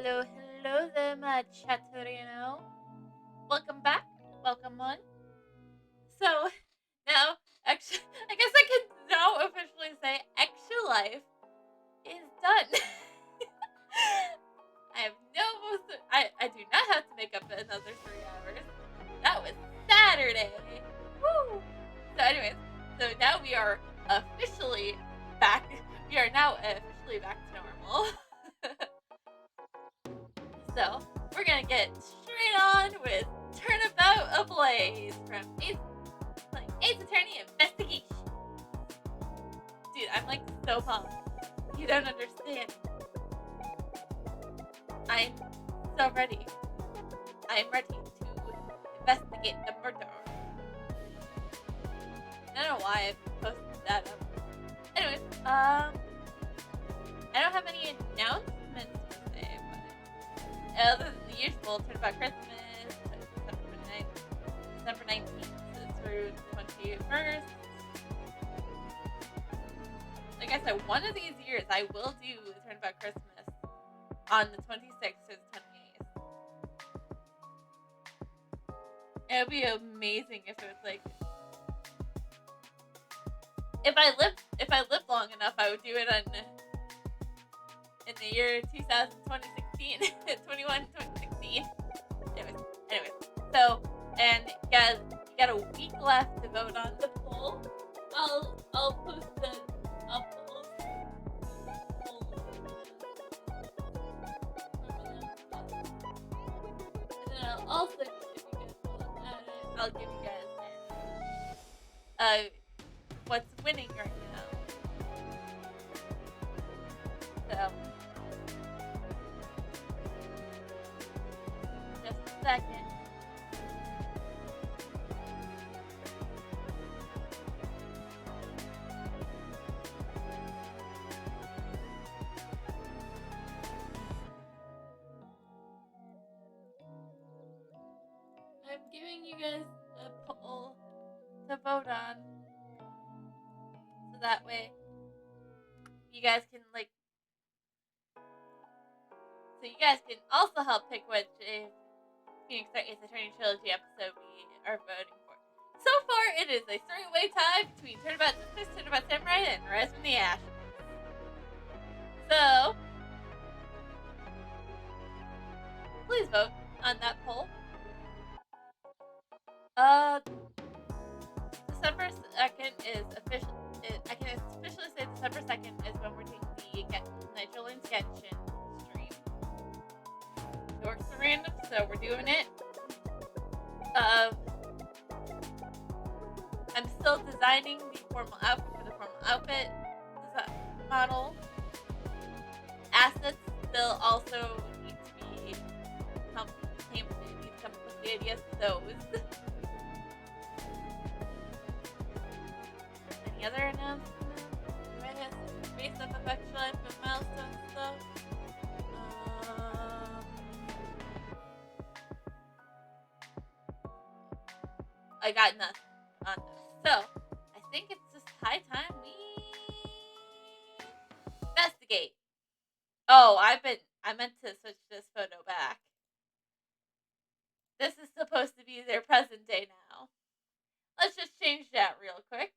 hello there, my chatterino. Welcome back. Welcome on. So, now, actually, I guess I can now officially say Extra Life is done. I have I do not have to make up another 3 hours. That was Saturday. Woo! So, anyways, so now we are officially back. We are now officially back to normal. So, we're gonna get straight on with Turnabout Ablaze from Ace Attorney Investigation. Dude, I'm like so pumped. You don't understand. I'm so ready. I'm ready to investigate the murder. I don't know why I posted that up. Anyways, I don't have any announcements per se, but other than the usual, Turnabout Christmas, December 19th through the 21st. Like I said, one of these years I will do Turnabout Christmas on the 26th or the 28th. It would be amazing if it was like, if I lived long enough, I would do it in the year 2016, 2016. Anyways, so, and you got a week left to vote on the poll. I'll post the poll. And then I'll also, if you guys want at it, I'll give you guys what's winning right now. So, just a second. I'm giving you guys a poll to vote on, so that way you guys can so you guys can also help pick which Phoenix Wright Ace Attorney Trilogy episode we are voting for. So far, it is a three-way tie between Turnabout Sisters, Turnabout Samurai, and Rise from the Ashes. So, please vote on that poll. December 2nd is official. I can officially say December 2nd is when we're taking the Nitrolin's Genshin stream. It works for random, so we're doing it. I'm still designing the formal outfit for the formal outfit model. Assets still also need to be come up with the ideas for those. Any other announcements? Based off of Extra Life and milestone stuff. I got nothing on this. So, I think it's just high time we investigate. Oh, I meant to switch this photo back. This is supposed to be their present day now. Let's just change that real quick.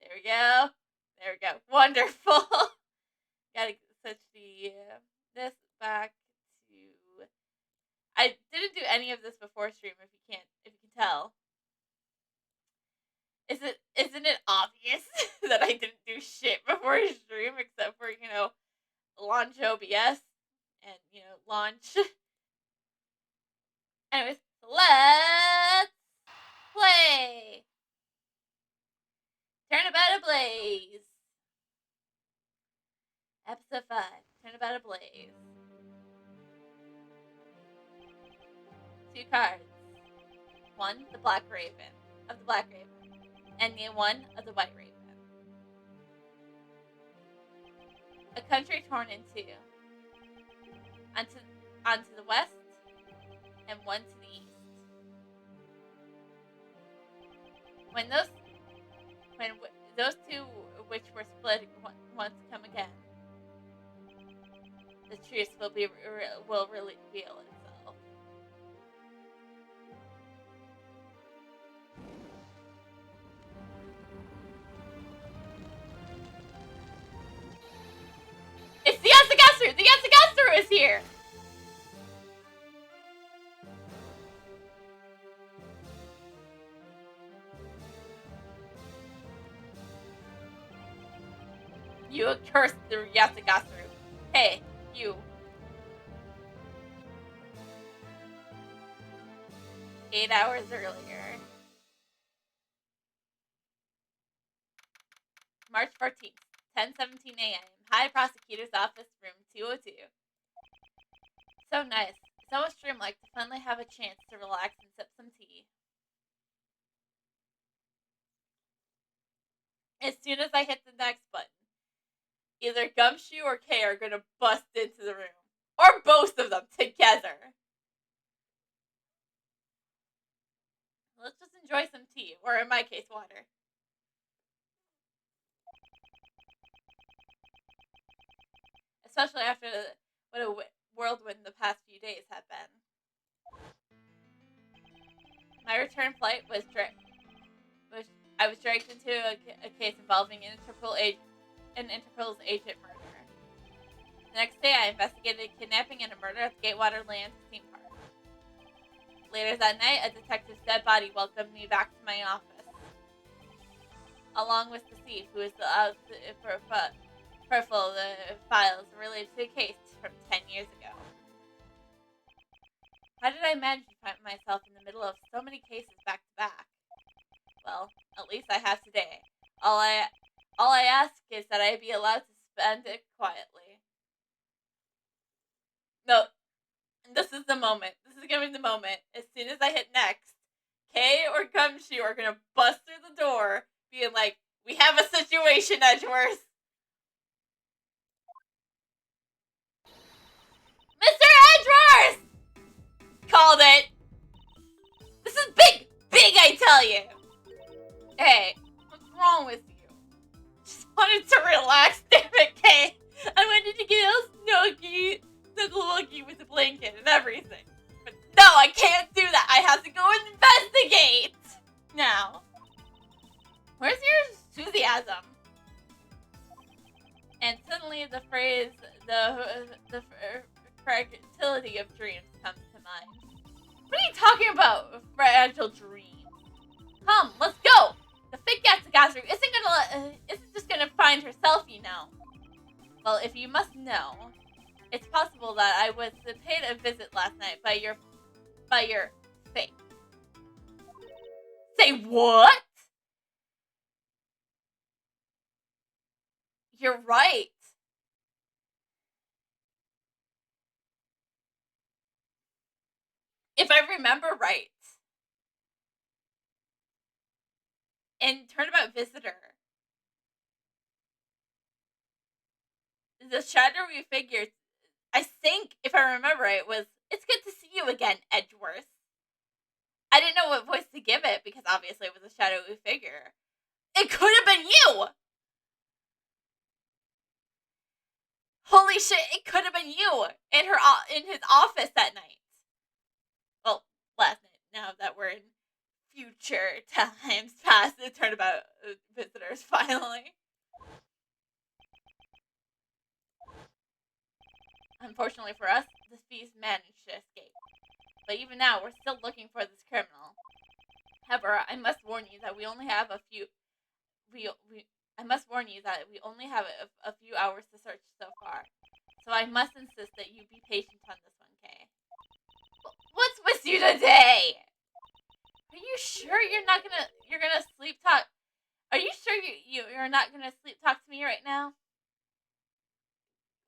There we go. There we go. Wonderful. Gotta switch this back to. I didn't do any of this before stream. If you can tell, isn't it obvious that I didn't do shit before stream except for launch OBS and launch. Anyways, let's play Turnabout Ablaze. Episode 5, Turnabout Ablaze. 2 cards. 1, the Black Raven, of the Black Raven, and the 1 of the White Raven. A country torn in 2. Onto the west, and 1 to the east. When those two which were split once come again, the tree is split will really reveal itself. It's the Yasagasu! The Yasagasu is here! You accursed the Yasagasu. Hey, you. 8 hours earlier. March 14th, 10:17 a.m. High Prosecutor's Office, room 202. So nice. So much dreamlike to finally have a chance to relax and sip some tea. As soon as I hit the next button, either Gumshoe or Kay are gonna bust into the room. Or both of them together. Let's just enjoy some tea, or in my case, water. Especially after what a whirlwind the past few days have been. My return flight I was dragged into a case involving an Interpol's agent murder. The next day, I investigated a kidnapping and a murder at the Gatewater Land theme park. Later that night, a detective's dead body welcomed me back to my office, along with the thief, who is the files related to a case from 10 years ago. How did I manage to find myself in the middle of so many cases back to back? Well, at least I have today. All I ask is that I be allowed to spend it quietly. No, this is the moment. This is gonna be the moment. As soon as I hit next, Kay or Gumshoe are gonna bust through the door, being like, "We have a situation, Edgeworth." Mr. Edgeworth! Called it. This is big, I tell you. Hey, what's wrong with you? Just wanted to relax, damn it, Kay. I wanted to get all snuggle-wuggy with the blanket and everything. But no, I can't do that. I have to go investigate now. Where's your enthusiasm? And suddenly the phrase, the fragility of dreams comes to mind. What are you talking about, fragile dreams? Come, let's go! The fake Yatsugazuru isn't just gonna find herself, you know. Well, if you must know, it's possible that I was paid a visit last night by your fake. Say what? You're right. If I remember right. In Turnabout Visitor, the shadowy figure, I think, if I remember right, was, "It's good to see you again, Edgeworth." I didn't know what voice to give it, because obviously it was a shadowy figure. It could have been you! Holy shit, it could have been you in his office that night. Well, last night, now that we're in future times past the Turnabout Visitors, finally. Unfortunately for us, the thieves managed to escape. But even now, we're still looking for this criminal. However, I must warn you that we only have a few hours to search so far. So I must insist that you be patient on this one, Kay. What's with you today? Are you sure you're gonna sleep talk? Are you sure you're not gonna sleep talk to me right now?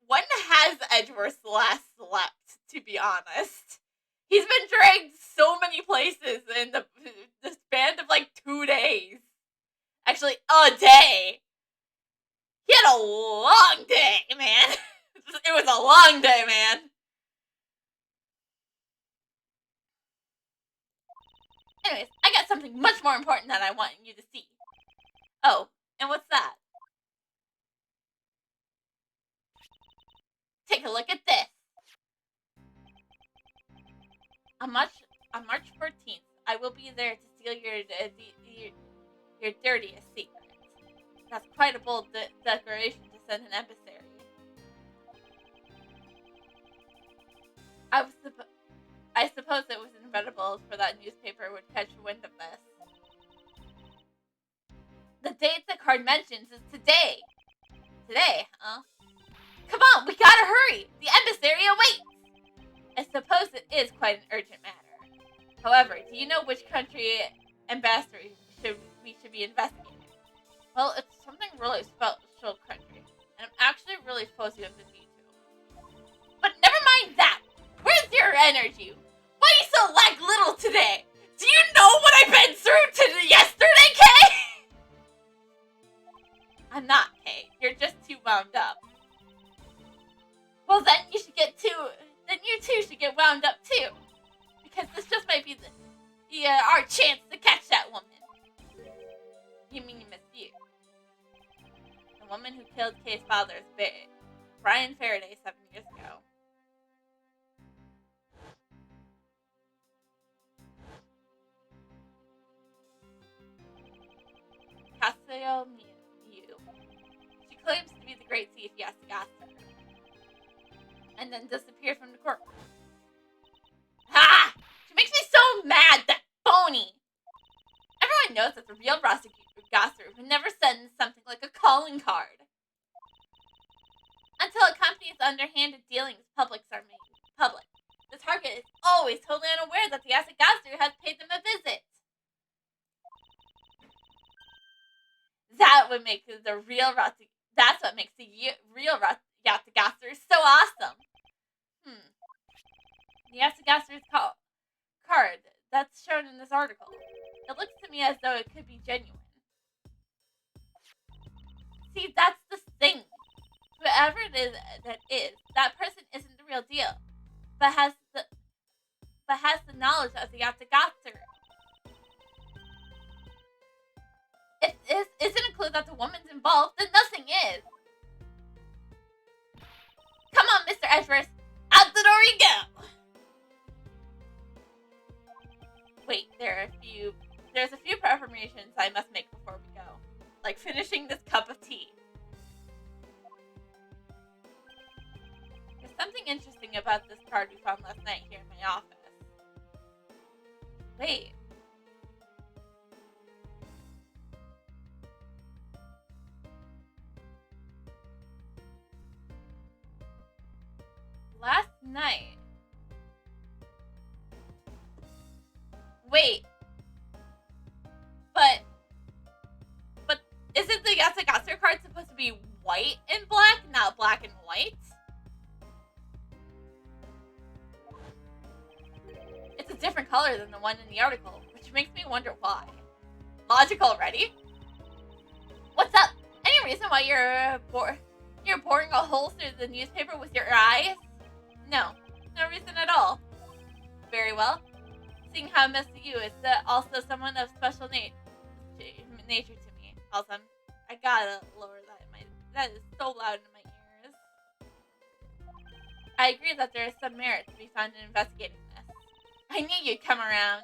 When has Edgeworth last slept, to be honest? He's been dragged so many places in the span of like 2 days. Actually, a day. He had a long day, man. It was a long day, man. Anyways, I got something much more important that I want you to see. Oh, and what's that? Take a look at this. be there to steal your dirtiest secret. That's quite a bold declaration to send an emissary. I suppose it was inevitable for that newspaper would catch wind of this. The date the card mentions is today. Today, huh? Come on, we gotta hurry! The emissary awaits! I suppose it is quite an urgent matter. However, do you know which country ambassador we should be investigating? Well, it's something really special country, and I'm actually really fuzzy on the details. But never mind that! Where's your energy? Why are you so little today? Do you know what I've been through yesterday, Kay? I'm not, Kay. You're just too wound up. Well, then you two should get wound up too. Because this just might be our chance to catch that woman. You mean you miss you? The woman who killed Kay's father is Brian Faraday 7 years ago. Cassio Mew. She claims to be the great thief Yasagasa, and then disappeared from the courtroom. Ha! She makes me so mad, that phony! Everyone knows that the real Gasser would never send something like a calling card. Until a company's underhanded dealings are made public. The target is always totally unaware that the Yasagasa has paid them a visit. That would make the real That's what makes the real Yasagasa so awesome. The Yasagasa's card that's shown in this article. It looks to me as though it could be genuine. See, that's the thing. Whoever it is, that person isn't the real deal, but has the knowledge of the Yasagasa. If this isn't a clue that the woman's involved, then nothing is. Come on, Mr. Edgeworth. Out the door you go. Wait, there's a few preparations I must make before we go. Like finishing this cup of tea. There's something interesting about this card we found last night here in my office. Wait. Last night. Wait. But isn't the Yasagasa card supposed to be white and black, not black and white? It's a different color than the one in the article, which makes me wonder why. Logic already? What's up? Any reason why you're boring a hole through the newspaper with your eyes? No reason at all. Very well. Seeing how I miss you is also someone of special nature to me. Also, I gotta lower that. That is so loud in my ears. I agree that there is some merit to be found in investigating this. I knew you'd come around.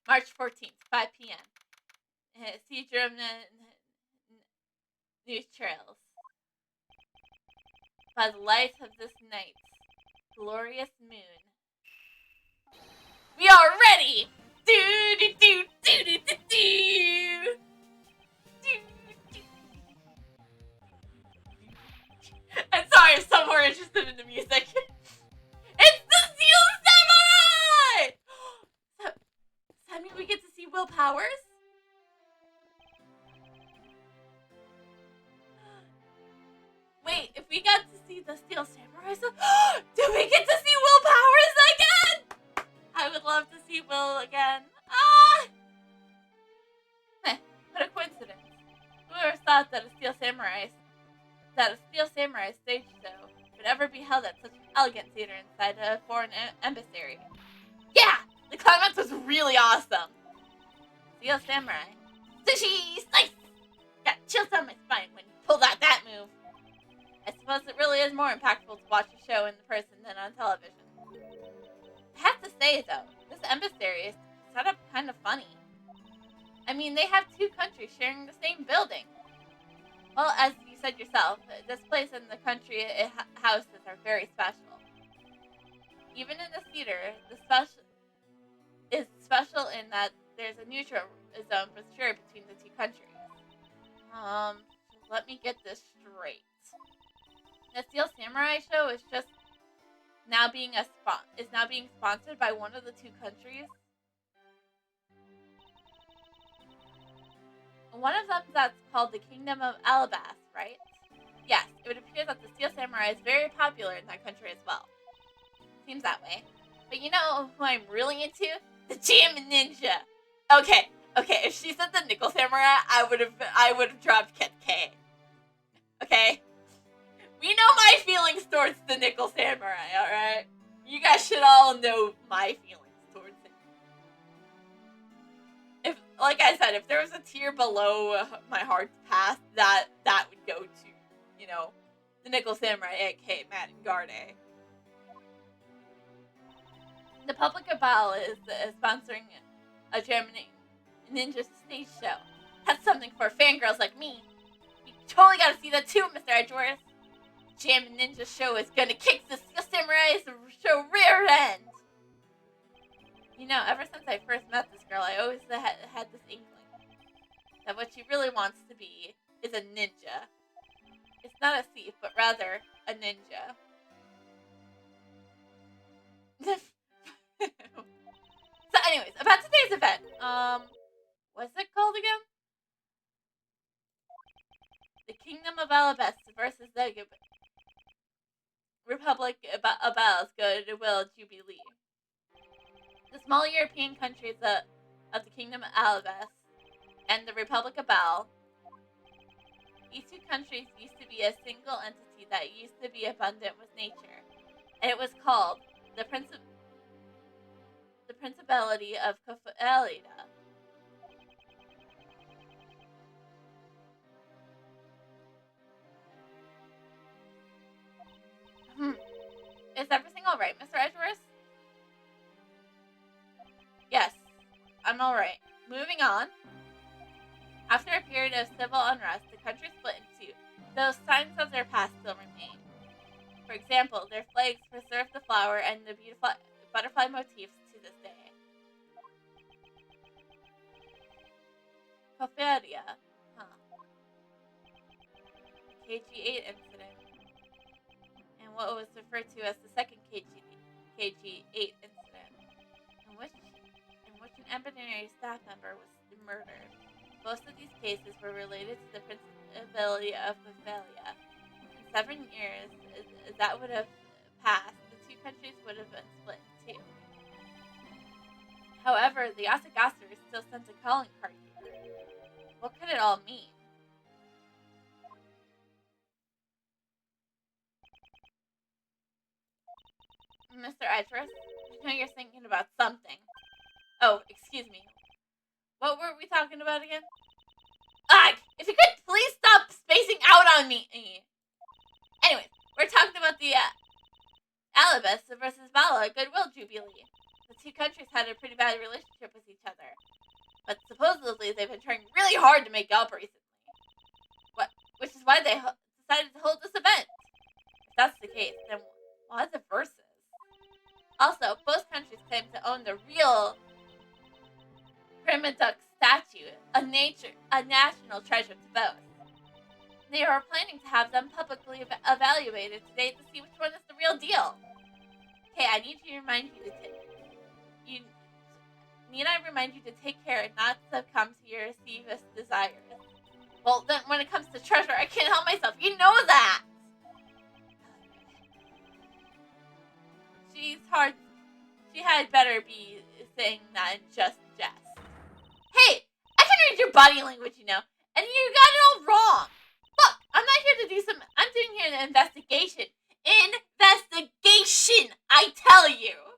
March 14th, 5 p.m. Seedrum News Trails. By the light of this night's glorious moon. We are ready! I'm sorry if some more interested in the music. It's the Steel Samurai! Does that mean we get to see Will Powers? Wait, if we got to see the Steel Samurai, do we get to see Will Powers again? I would love to see Will again. What a coincidence. Whoever thought that a Steel Samurai stage show would ever be held at such an elegant theater inside a foreign embassy. Yeah! The climax was really awesome. Steel Samurai. Sushi! Slice! Got chills down my spine when you pulled out that move. I suppose suppose it really is more impactful to watch a show in person than on television. I have to say, though, this emissary is set up kind of funny. I mean, they have two countries sharing the same building. Well, as you said yourself, this place and the country houses are very special. Even in the theater, the special is special in that there's a neutral zone for sure between the two countries. Let me get this straight. The Steel Samurai show is just now being sponsored by one of the two countries. One of them that's called the Kingdom of Alabas, right? Yes, it would appear that the Steel Samurai is very popular in that country as well. Seems that way. But you know who I'm really into? The Jammin' Ninja. Okay, if she said the Nickel Samurai, I would have dropped Ket K. Okay? We know my feelings towards the Nickel Samurai, alright? You guys should all know my feelings towards him. If, like I said, if there was a tier below my heart's path, that would go to, you know, the Nickel Samurai, aka Matt and Garde. The Public Cabal is sponsoring a German ninja stage show. That's something for fangirls like me. You totally gotta see that too, Mr. Edgeworth. Jammin' Ninja show is gonna kick the Samurai's show rear end. You know, ever since I first met this girl, I always had this inkling that what she really wants to be is a ninja. It's not a thief, but rather a ninja. So anyways, about today's event, what's it called again? The Kingdom of Alabas versus the Republic of Abal's Goodwill Jubilee. The small European countries of the Kingdom of Alabas and the Republic of Abal. These two countries used to be a single entity that used to be abundant with nature, and it was called the Principality of Kofalida. Is everything alright, Mr. Edgeworth? Yes, I'm alright. Moving on. After a period of civil unrest, the country split in two, though signs of their past still remain. For example, their flags preserve the flower and the beautiful butterfly motifs to this day. Kofaria. KG8 incident. And what was referred to as the second KG8 incident, in which an Ebonary staff member was murdered. Both of these cases were related to the Principality of Kofaria. In 7 years that would have passed, the two countries would have been split in two. However, the Asagasaru still sent a calling card here. What could it all mean? Mr. Edgeworth, I know you're thinking about something. Oh, excuse me. What were we talking about again? Ugh! If you could please stop spacing out on me! Anyways, we're talking about the Alabas versus Bala Goodwill Jubilee. The two countries had a pretty bad relationship with each other, but supposedly they've been trying really hard to make up recently. Which is why they decided to hold this event. If that's the case, then why the verses? Also, both countries claim to own the real Prima Duck statue, a national treasure to both. They are planning to have them publicly evaluated today to see which one is the real deal. Okay, I need to remind you to take care and not succumb to your thievish desires. Well, then when it comes to treasure, I can't help myself. You know that! She had better be saying that in just jest. Hey, I can read your body language, you know, and you got it all wrong. Look, I'm not here to I'm doing here an investigation. Investigation, I tell you.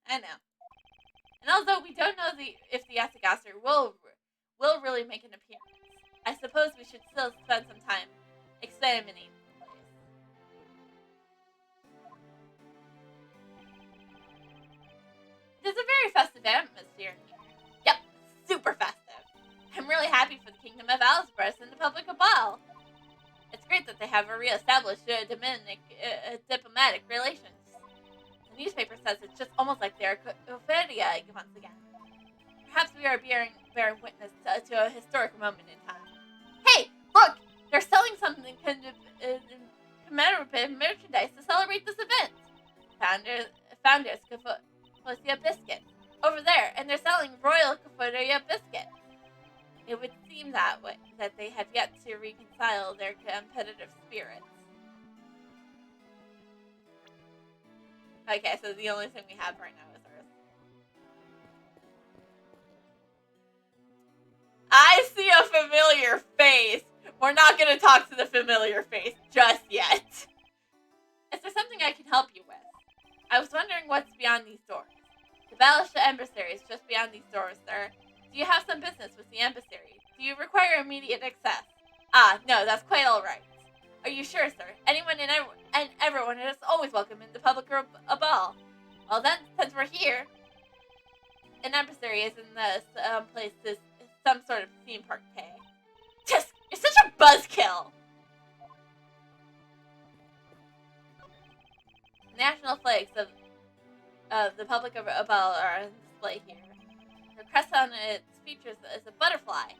I know. And although we don't know if the Asagasaru will really make an appearance, I suppose we should still spend some time examining the place. There's a very festive atmosphere in here. Yep, super festive. I'm really happy for the Kingdom of Ellsworth and the Republic of Ball. It's great that they have re-established diplomatic relations. The newspaper says it's just almost like they're Ophelia once again. Perhaps we are bearing witness to a historic moment in time. Hey, look! They're selling something commemorative merchandise to celebrate this event. Founders Kafosia biscuits. Over there, and they're selling Royal Kafosia biscuits. It would seem that way, that they have yet to reconcile their competitive spirits. Okay, so the only thing we have right now is ours. I see a familiar face. We're not going to talk to the familiar face just yet. Is there something I can help you with? I was wondering what's beyond these doors. The Battleship Embassy is just beyond these doors, sir. Do you have some business with the embassy? Do you require immediate access? No, that's quite all right. Are you sure, sir? Anyone and everyone is always welcome in the public ball. Well then, since we're here, an embassy is in this place is some sort of theme park pay. Tisk! You're such a buzzkill! National flags of the Republic of Ball are on display here. The crest on its features is a butterfly.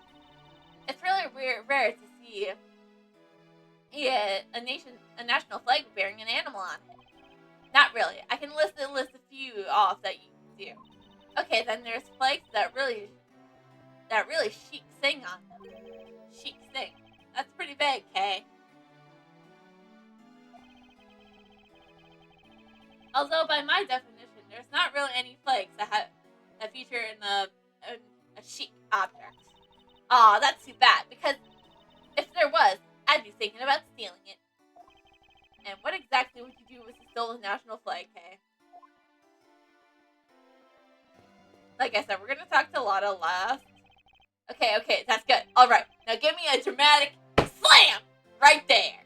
It's really rare to see a national flag bearing an animal on it. Not really. I can list a few off that you do. Okay, then there's flags that really chic sing on them. Chic sing. That's pretty vague, Kay. Although by my definition, there's not really any flags that feature in a chic object. Aw, that's too bad, because if there was, I'd be thinking about stealing it. And what exactly would you do with the stolen national flag, Kay? Like I said, we're gonna talk to Lotta last. Okay, that's good. Alright, now give me a dramatic slam! Right there!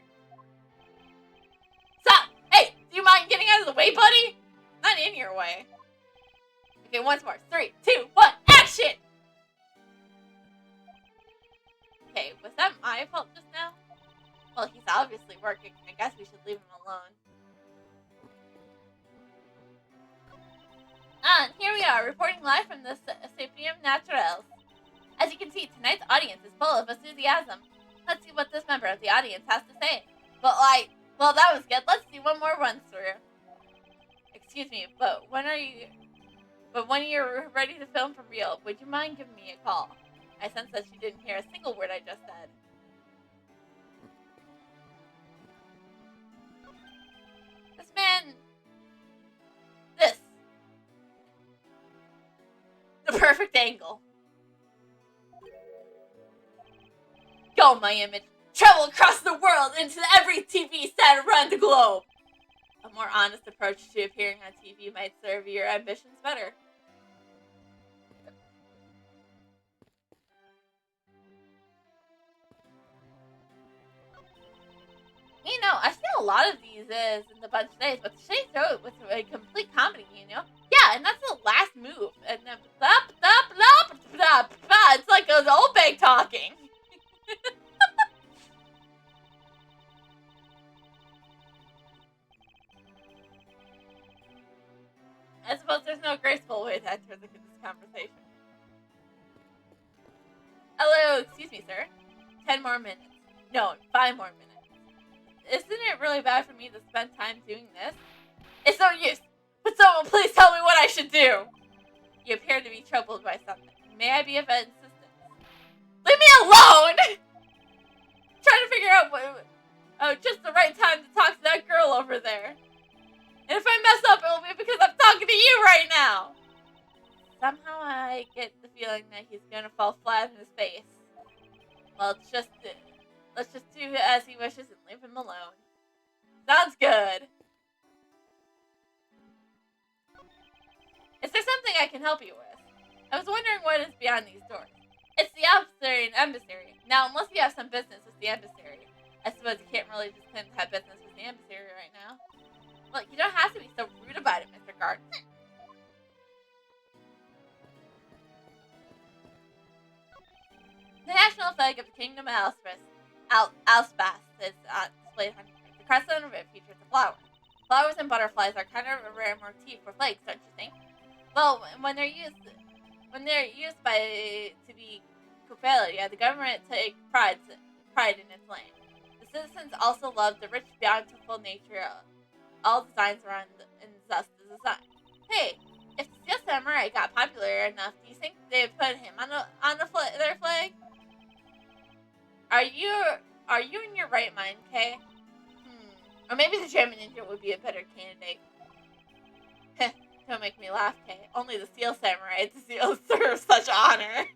Stop! Hey, do you mind getting out of the way, buddy? Not in your way. Okay, once more. 3, 2, 1, action! Okay, was that my fault just now? Well, he's obviously working. I guess we should leave him alone. And here we are, reporting live from the Sapium Naturals. As you can see, tonight's audience is full of enthusiasm. Let's see what this member of the audience has to say. Well, that was good. Let's do one more run through. Excuse me, but when you're ready to film for real, would you mind giving me a call? I sense that she didn't hear a single word I just said. The perfect angle. Go, my image. Travel across the world into every TV set around the globe. A more honest approach to appearing on TV might serve your ambitions better. You know, I've seen a lot of these in the bunch of days, but today's show was a complete comedy, you know? Yeah, and that's the last move. And then, it's like an old bag talking. I suppose there's no graceful way to enter this conversation. Hello, excuse me, sir. 10 more minutes. No, 5 more minutes. Isn't it really bad for me to spend time doing this? It's no use. Would someone please tell me what I should do? You appear to be troubled by something. May I be of assistance? Leave me alone! Trying to figure out just the right time to talk to that girl over there. And if I mess up, it'll be because I'm talking to you right now. Somehow I get the feeling that he's gonna fall flat in his face. Well, let's just do as he wishes and leave him alone. Sounds good. Is there something I can help you with? I was wondering what is beyond these doors. It's the Austrian embassy. Now, unless you have some business with the embassy, I suppose you can't really just claim to have business with the emissary right now. Look, you don't have to be so rude about it, Mr. Garden. The national flag of the Kingdom of Alspath is displayed on the crest of the ribbon features a flower. Flowers and butterflies are kind of a rare motif for flags, don't you think? Well, when they're used to be Copelia, the government takes pride in its land. The citizens also love the rich, bountiful nature of all designs around and thus the design. Hey, if the Steel Samurai got popular enough, do you think they'd put him on their flag? Are you in your right mind, Kay? Or maybe the German Ninja would be a better candidate. Don't make me laugh, Kay. Only the Steel Samurai deserves such honor.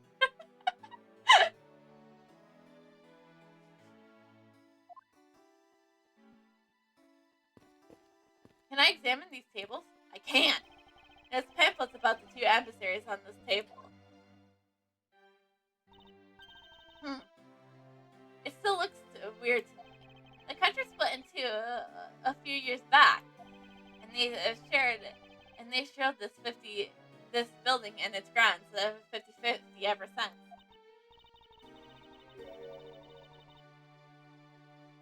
Can I examine these tables? I can't. There's pamphlets about the two adversaries on this table. It still looks weird to me. The country split into a few years back, and they shared this building and its grounds 50-50 ever since.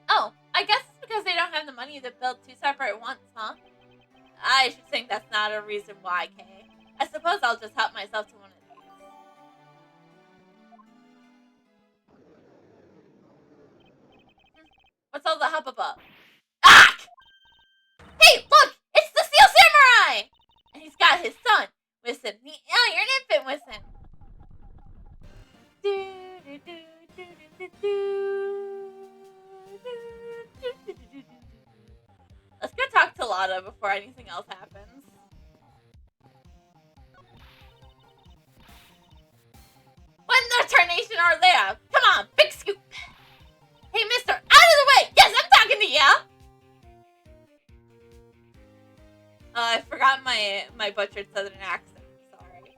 Oh, I guess it's because they don't have the money to build two separate ones, huh? I should think that's not a reason why, Kay. I suppose I'll just help myself to one of these. What's all the hubbub? Ah! Hey, look! It's the Steel Samurai! And he's got his son with him. Oh, you're an infant with him. Let's go talk to Lada before anything else happens. When the tarnation are there! Come on, big scoop! Hey, mister, out of the way! Yes, I'm talking to ya! I forgot my butchered southern accent. Sorry.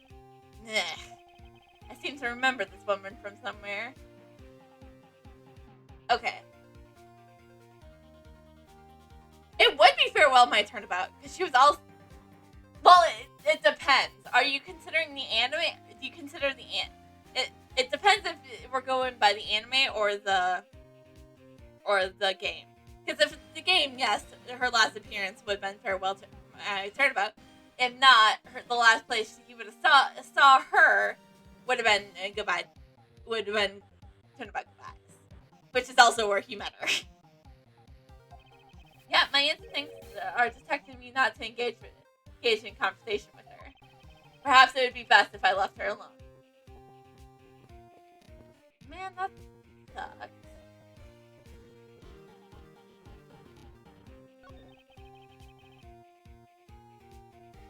I seem to remember this woman from somewhere. Okay. It would be farewell my turnabout, because she was all... Well, it depends. Are you considering the anime? Do you consider the It depends if we're going by the anime or the game. Because if it's the game, yes, her last appearance would have been farewell to my turnabout. If not, the last place he would have saw her would have been goodbye. Would have been turnabout goodbyes, which is also where he met her. Yeah, my instincts are detecting me not to engage in conversation with her. Perhaps it would be best if I left her alone. Man, that sucks.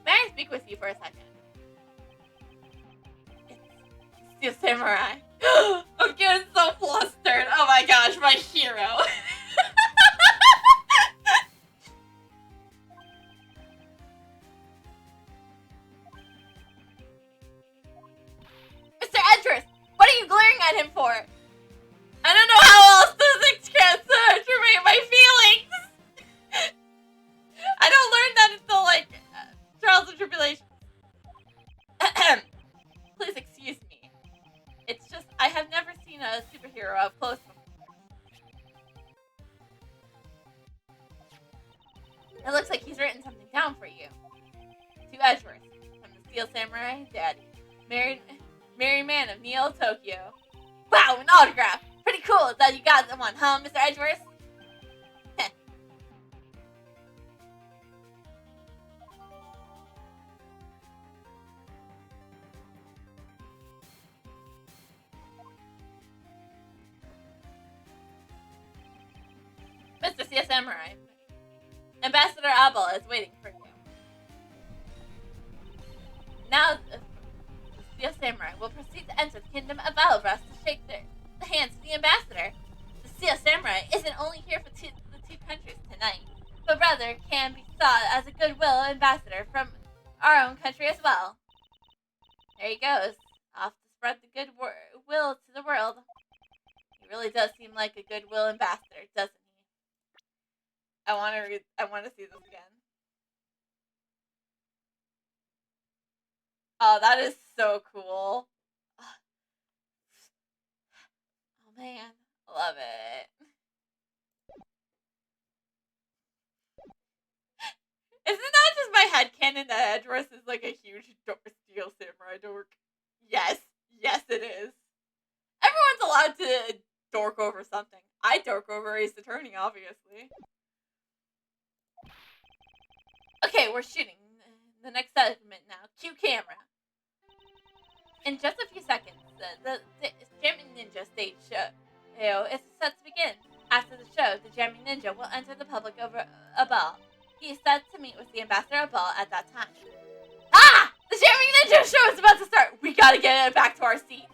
May I speak with you for a second? It's the Samurai. I'm getting so flustered. Oh my gosh, my hero. Mr. Edgeworth, what are you glaring at him for? I don't know how else to express my feelings. I don't learn that until trials and tribulations. Please excuse me. It's just I have never seen a superhero up close before. It looks like he's written something down for you. To Edgeworth, from the Steel Samurai, Daddy. Merry man of Neo Tokyo. Wow, an autograph! Pretty cool that you got one, huh, Mr. Edgeworth? Mr. Steel Samurai, Ambassador Abel is waiting for you. Now, the Steel Samurai will proceed to enter the Kingdom of Edgeworth to shake the hands of the ambassador. The Steel Samurai isn't only here for the two countries tonight, but rather can be sought as a goodwill ambassador from our own country as well. There he goes, off to spread the good will to the world. He He really does seem like a goodwill ambassador, doesn't he? I want to see this again. Oh, that is so cool. Oh man, I love it. Isn't that just my headcanon that Edgeworth is like a huge steel samurai dork? Yes, yes it is. Everyone's allowed to dork over something. I dork over Ace Attorney, obviously. Okay, we're shooting the next segment now. Cue camera. In just a few seconds, the Jamming Ninja stage show is set to begin. After the show, the Jamming Ninja will enter the public over a ball. He is set to meet with the ambassador of ball at that time. Ah! The Jamming Ninja show is about to start! We gotta get back to our seats.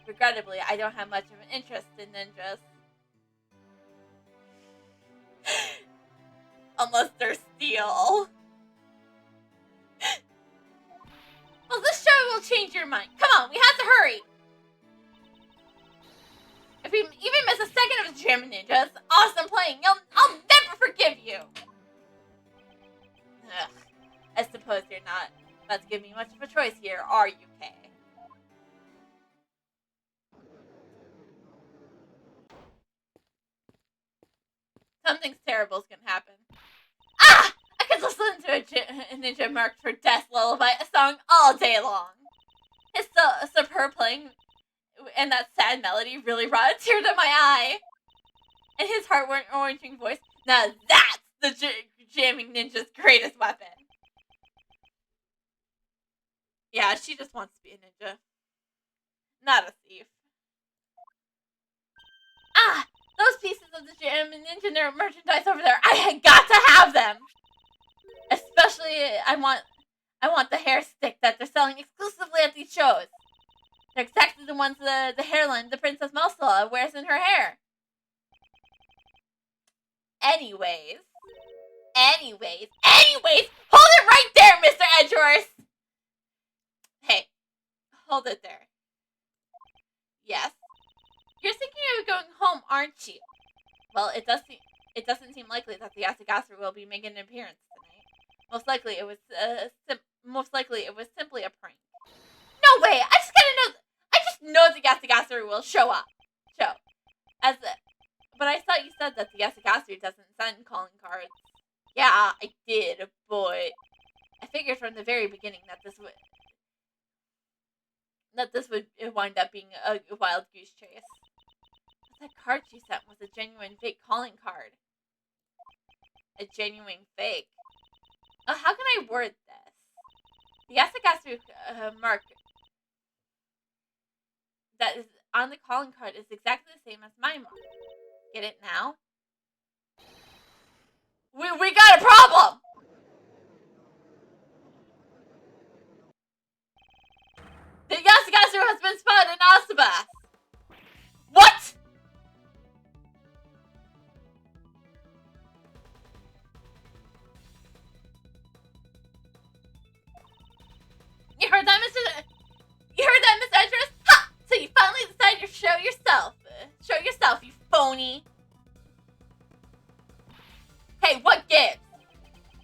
Regrettably, I don't have much of an interest in ninjas. Unless they're steel. Well, this show will change your mind. Come on, we have to hurry. If we even miss a second of the Jamming Ninjas, awesome playing. I'll never forgive you. Ugh. I suppose you're not about to give me much of a choice here, are you, Kay? Something terrible's gonna happen. Ah! I could listen to a ninja marked for death lullaby a song all day long. His superb playing and that sad melody really brought a tear to my eye. And his heart-wrenching voice, now that's the Jamming Ninja's greatest weapon. Yeah, she just wants to be a ninja. Not a thief. Ah! Those pieces of the Jamming Ninja merchandise over there, I had got to have them! Especially, I want the hair stick that they're selling exclusively at these shows. They're exactly the ones the hairline the Princess Mousesaw wears in her hair. Anyways, hold it right there, Mr. Edgeworth! Hey, hold it there. Yes? You're thinking of going home, aren't you? Well, it doesn't seem likely that the Yasagasa will be making an appearance tonight. Most likely it was simply a prank. No way! I just know the Yasagasa will show up. But I thought you said that the Yasagasa doesn't send calling cards. Yeah, I did, but I figured from the very beginning that this would wind up being a wild goose chase. But that card she sent was a genuine fake calling card. A genuine fake. How can I word this? The Yasagasu mark that is on the calling card is exactly the same as my mark. Get it now? We got a problem! The Yasagasu has been spotted in Asaba! What?! You heard that, Mr. Edgeworth? Ha! So you finally decided to show yourself. Show yourself, you phony. Hey, what gives?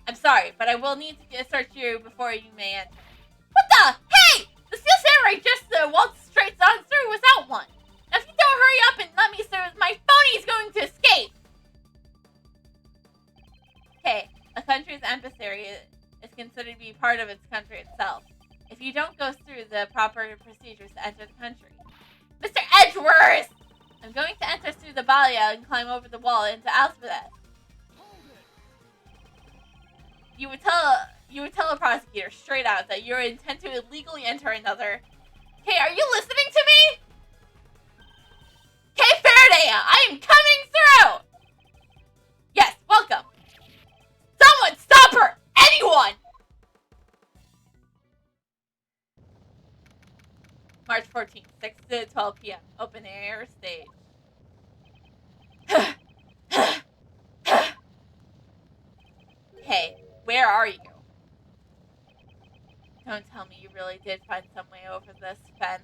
I'm sorry, but I will need to search you before you may enter. What the? Hey! The Steel Samurai just waltzed straight on through without one. Now if you don't hurry up and let me through, my phony's going to escape. Okay, a country's embassy is considered to be part of its country itself. If you don't go through the proper procedures to enter the country. Mr. Edgeworth! I'm going to enter through the Balia and climb over the wall into Alphabet. You would tell a prosecutor straight out that you intend to illegally enter another. Hey, are you listening to me? Hey, Faraday, I am coming through! Yes, welcome. Someone stop her! Anyone! March 14th, 6 to 12 p.m. Open air stage. Hey, where are you? Don't tell me you really did find some way over this fence.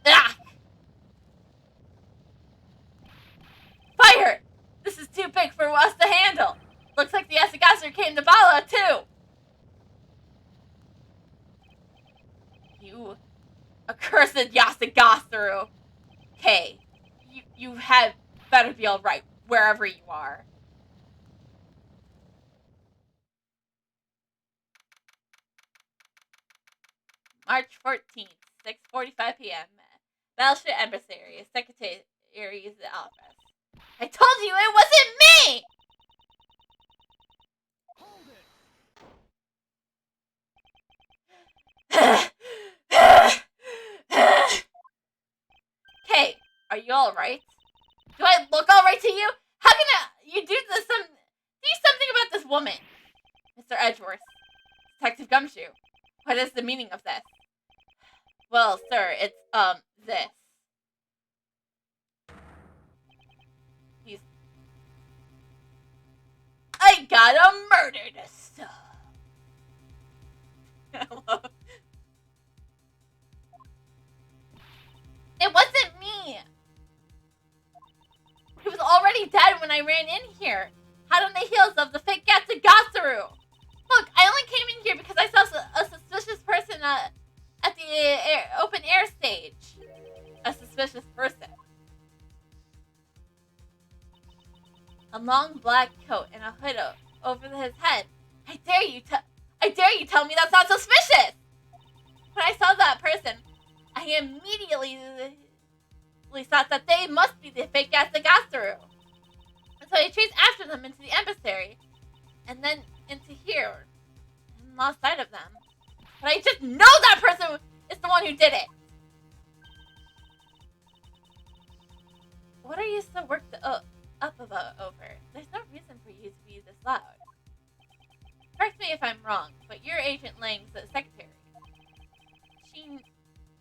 Ah! bastard came to Bala, too! You accursed Yasagasaru. Okay, you had better be alright, wherever you are. March 14th, 6:45 p.m. Battleship Emissary, Secretary's office. I told you it wasn't me! Okay, are you alright? Do I look alright to you? How can you do something about this woman? Mr. Edgeworth, Detective Gumshoe, what is the meaning of this? Well, sir, it's, this. I got a murder to solve. It wasn't me! He was already dead when I ran in here. Hot on the heels of the fake Gatsagasaru. Look, I only came in here because I saw a suspicious person at the open air stage. A suspicious person. A long black coat and a hood over his head. I dare you tell me that's not suspicious! When I saw that person, I immediately thought that they must be the fake Gatsagasaru. And so I chased after them into the emissary, and then into here, and lost sight of them. But I just know that person is the one who did it! What are you so worked up about over? There's no reason for you to be this loud. Correct me if I'm wrong, but you're Agent Lang's secretary.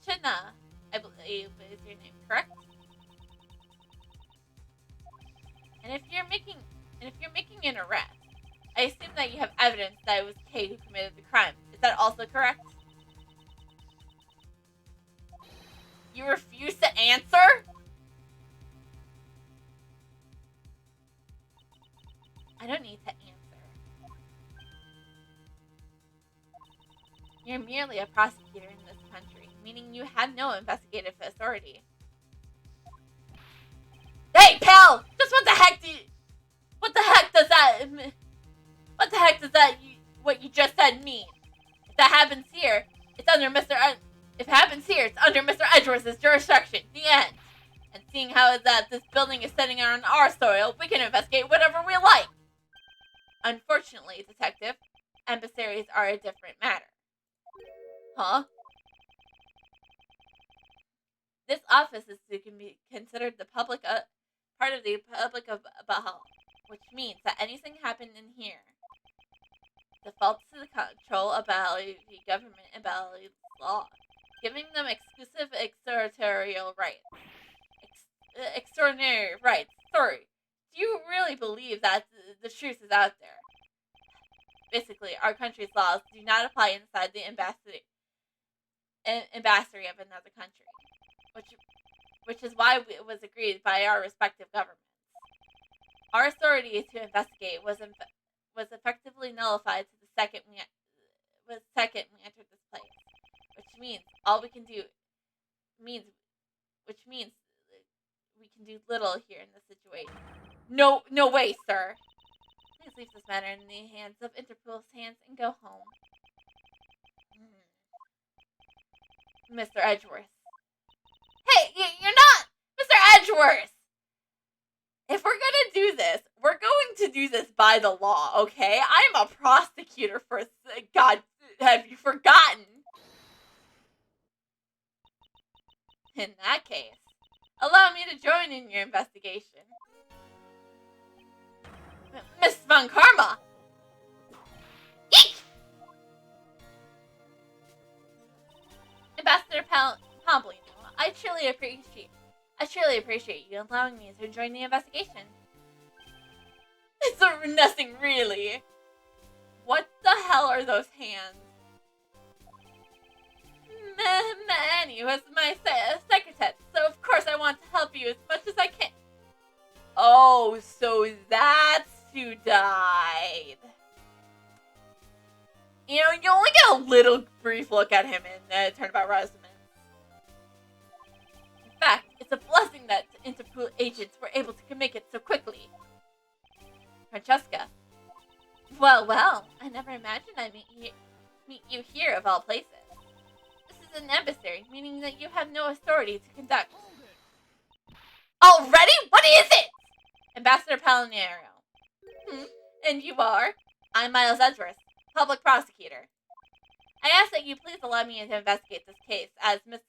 China, I believe is your name, correct? And if you're making an arrest, I assume that you have evidence that it was Kay who committed the crime. Is that also correct? You refuse to answer? I don't need to answer. You're merely a prosecutor in this country, meaning you have no investigative authority. Hey, pal! Just what the heck what you just said mean? If that happens here, it's under Mr. Edgeworth's jurisdiction. The end. And seeing how that this building is sitting on our soil, we can investigate whatever we like. Unfortunately, Detective, emissaries are a different matter. Huh? This office is to be considered the public part of the public of Bahal, which means that anything happened in here defaults to the control of Bali government and Bali law, giving them exclusive extraterritorial rights. Extraordinary rights. Sorry. Do you really believe that the truth is out there? Basically, our country's laws do not apply inside the ambassador of another country, which is why it was agreed by our respective governments. Our authority to investigate was effectively nullified to the second we entered this place, which means we can do little here in this situation. No way, sir. Please leave this matter in the hands of Interpol's hands and go home. Mr. Edgeworth. Hey, you're not Mr. Edgeworth! If we're gonna do this, we're going to do this by the law, okay? I'm a prosecutor for God, have you forgotten? In that case, allow me to join in your investigation. Miss Von Karma! Eek! Ambassador Pomblino, I truly appreciate you allowing me to join the investigation. It's nothing really. What the hell are those hands? Manny was my secretary, so of course I want to help you as much as I can. Oh, so that's who died. You know, you only get a little brief look at him in the Turnabout Resume. In fact, it's a blessing that Interpol agents were able to make it so quickly. Francesca. Well, I never imagined I'd meet you here of all places. This is an emissary, meaning that you have no authority to conduct. Already? What is it? Ambassador Paliniero. And you are? I'm Miles Edgeworth, public prosecutor. I ask that you please allow me to investigate this case as Miss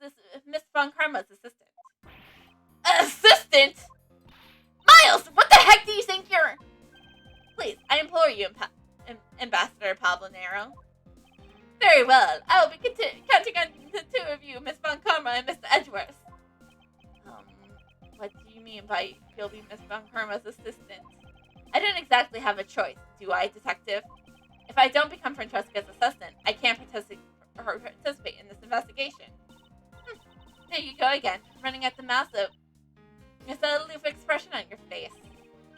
Von Karma's assistant. Assistant? Miles, what the heck do you think you're... Please, I implore you, Ambassador Paliniero. Very well. I will be counting on the two of you, Miss Von Karma and Mr. Edgeworth. What do you mean by you'll be Miss Von Karma's assistant? I don't exactly have a choice, do I, detective? If I don't become Francesca's assistant, I can't participate in this investigation. There you go again, running at the mouth with that aloof expression on your face.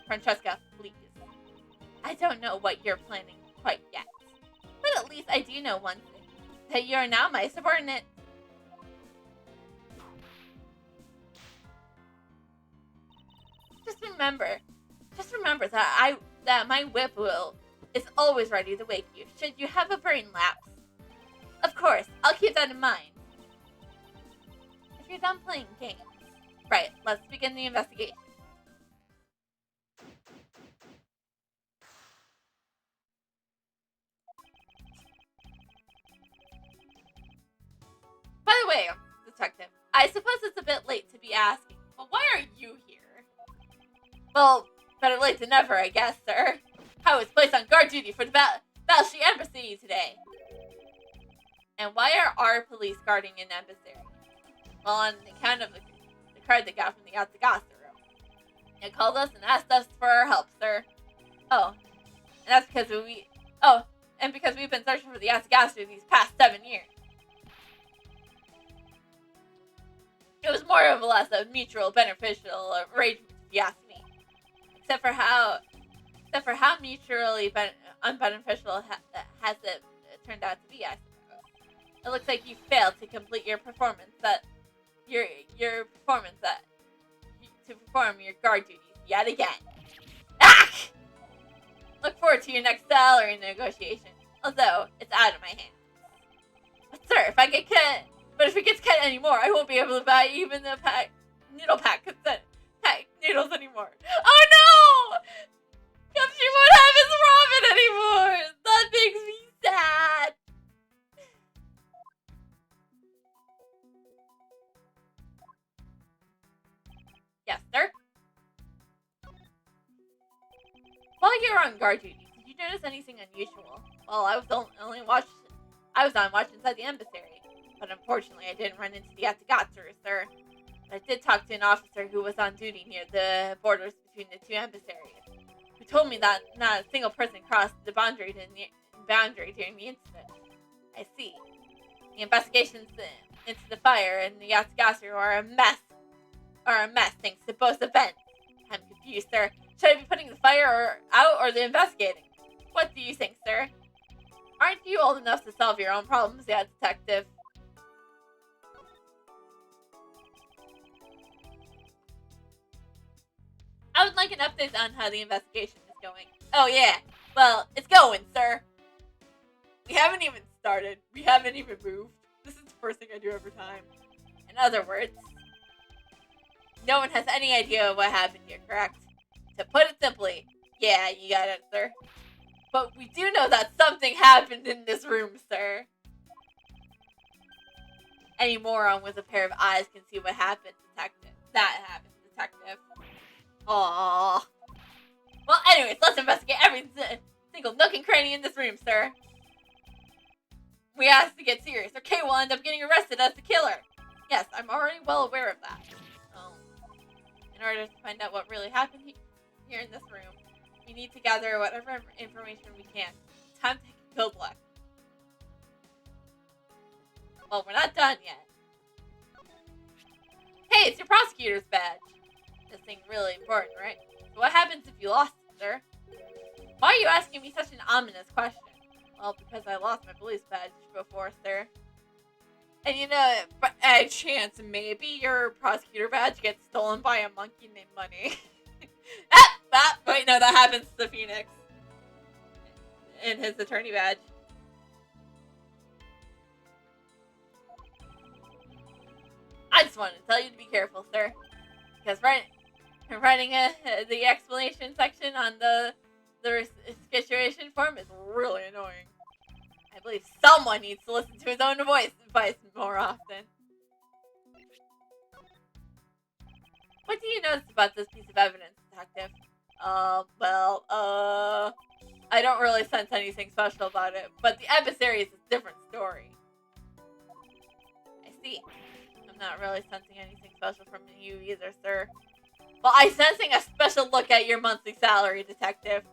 Francesca, please. I don't know what you're planning quite yet. But at least I do know one thing. That you are now my subordinate. Just remember that my whip is always ready to wake you, should you have a brain lapse. Of course, I'll keep that in mind. If you're done playing games. Right, let's begin the investigation. By the way, detective, I suppose it's a bit late to be asking, but why are you here? Well, better late than never, I guess, sir. I was placed on guard duty for the Balshi Embassy today. And why are our police guarding an emissary? Well, on account of the card they got from the Yatsugasa room. They called us and asked us for our help, sir. Oh, and that's because because we've been searching for the Yatsugasa these past 7 years. It was more or less a mutual beneficial arrangement, if you ask me. Except for how mutually unbeneficial has it turned out to be, I suppose. It looks like you failed to complete your performance to perform your guard duties yet again. Ah! Look forward to your next salary negotiation, although it's out of my hands. But sir, if it gets cut anymore, I won't be able to buy even the noodle pack noodles anymore. Oh no! Because she won't have his ramen anymore! That makes me sad! Yes, sir? While you were on guard duty, did you notice anything unusual? Well, I was on watch inside the embassy, but unfortunately I didn't run into the Yatsugasa, sir. But I did talk to an officer who was on duty near the borders between the two embassies, who told me that not a single person crossed the boundary during the incident. I see. The investigations into the fire and the Yatsugasa are a mess thanks to both events. I'm confused, sir. Should I be putting the fire out or the investigating? What do you think, sir? Aren't you old enough to solve your own problems yet, detective? I would like an update on how the investigation is going. Oh yeah, well, it's going, sir. We haven't even started. We haven't even moved. This is the first thing I do every time. In other words, no one has any idea what happened here, correct? To put it simply, yeah, you got it, sir. But we do know that something happened in this room, sir. Any moron with a pair of eyes can see what happened, detective. That happened, detective. Aww. Well, anyways, let's investigate every single nook and cranny in this room, sir. We have to get serious, or Kay will end up getting arrested as the killer. Yes, I'm already well aware of that. In order to find out what really happened here in this room, we need to gather whatever information we can. Time to take a good look. Well, we're not done yet. Hey, it's your prosecutor's badge. This thing's really important, right? So what happens if you lost it, sir? Why are you asking me such an ominous question? Well, because I lost my police badge before, sir. And you know, a chance maybe your prosecutor badge gets stolen by a monkey named Money. Wait, no, that happens to Phoenix. In his attorney badge. I just wanted to tell you to be careful, sir. Because writing the explanation section on the situation form is really annoying. I believe someone needs to listen to his own voice more often. What do you notice about this piece of evidence, detective? I don't really sense anything special about it, but the emissary is a different story. I see. I'm not really sensing anything special from you either, sir. Well, I'm sensing a special look at your monthly salary, detective.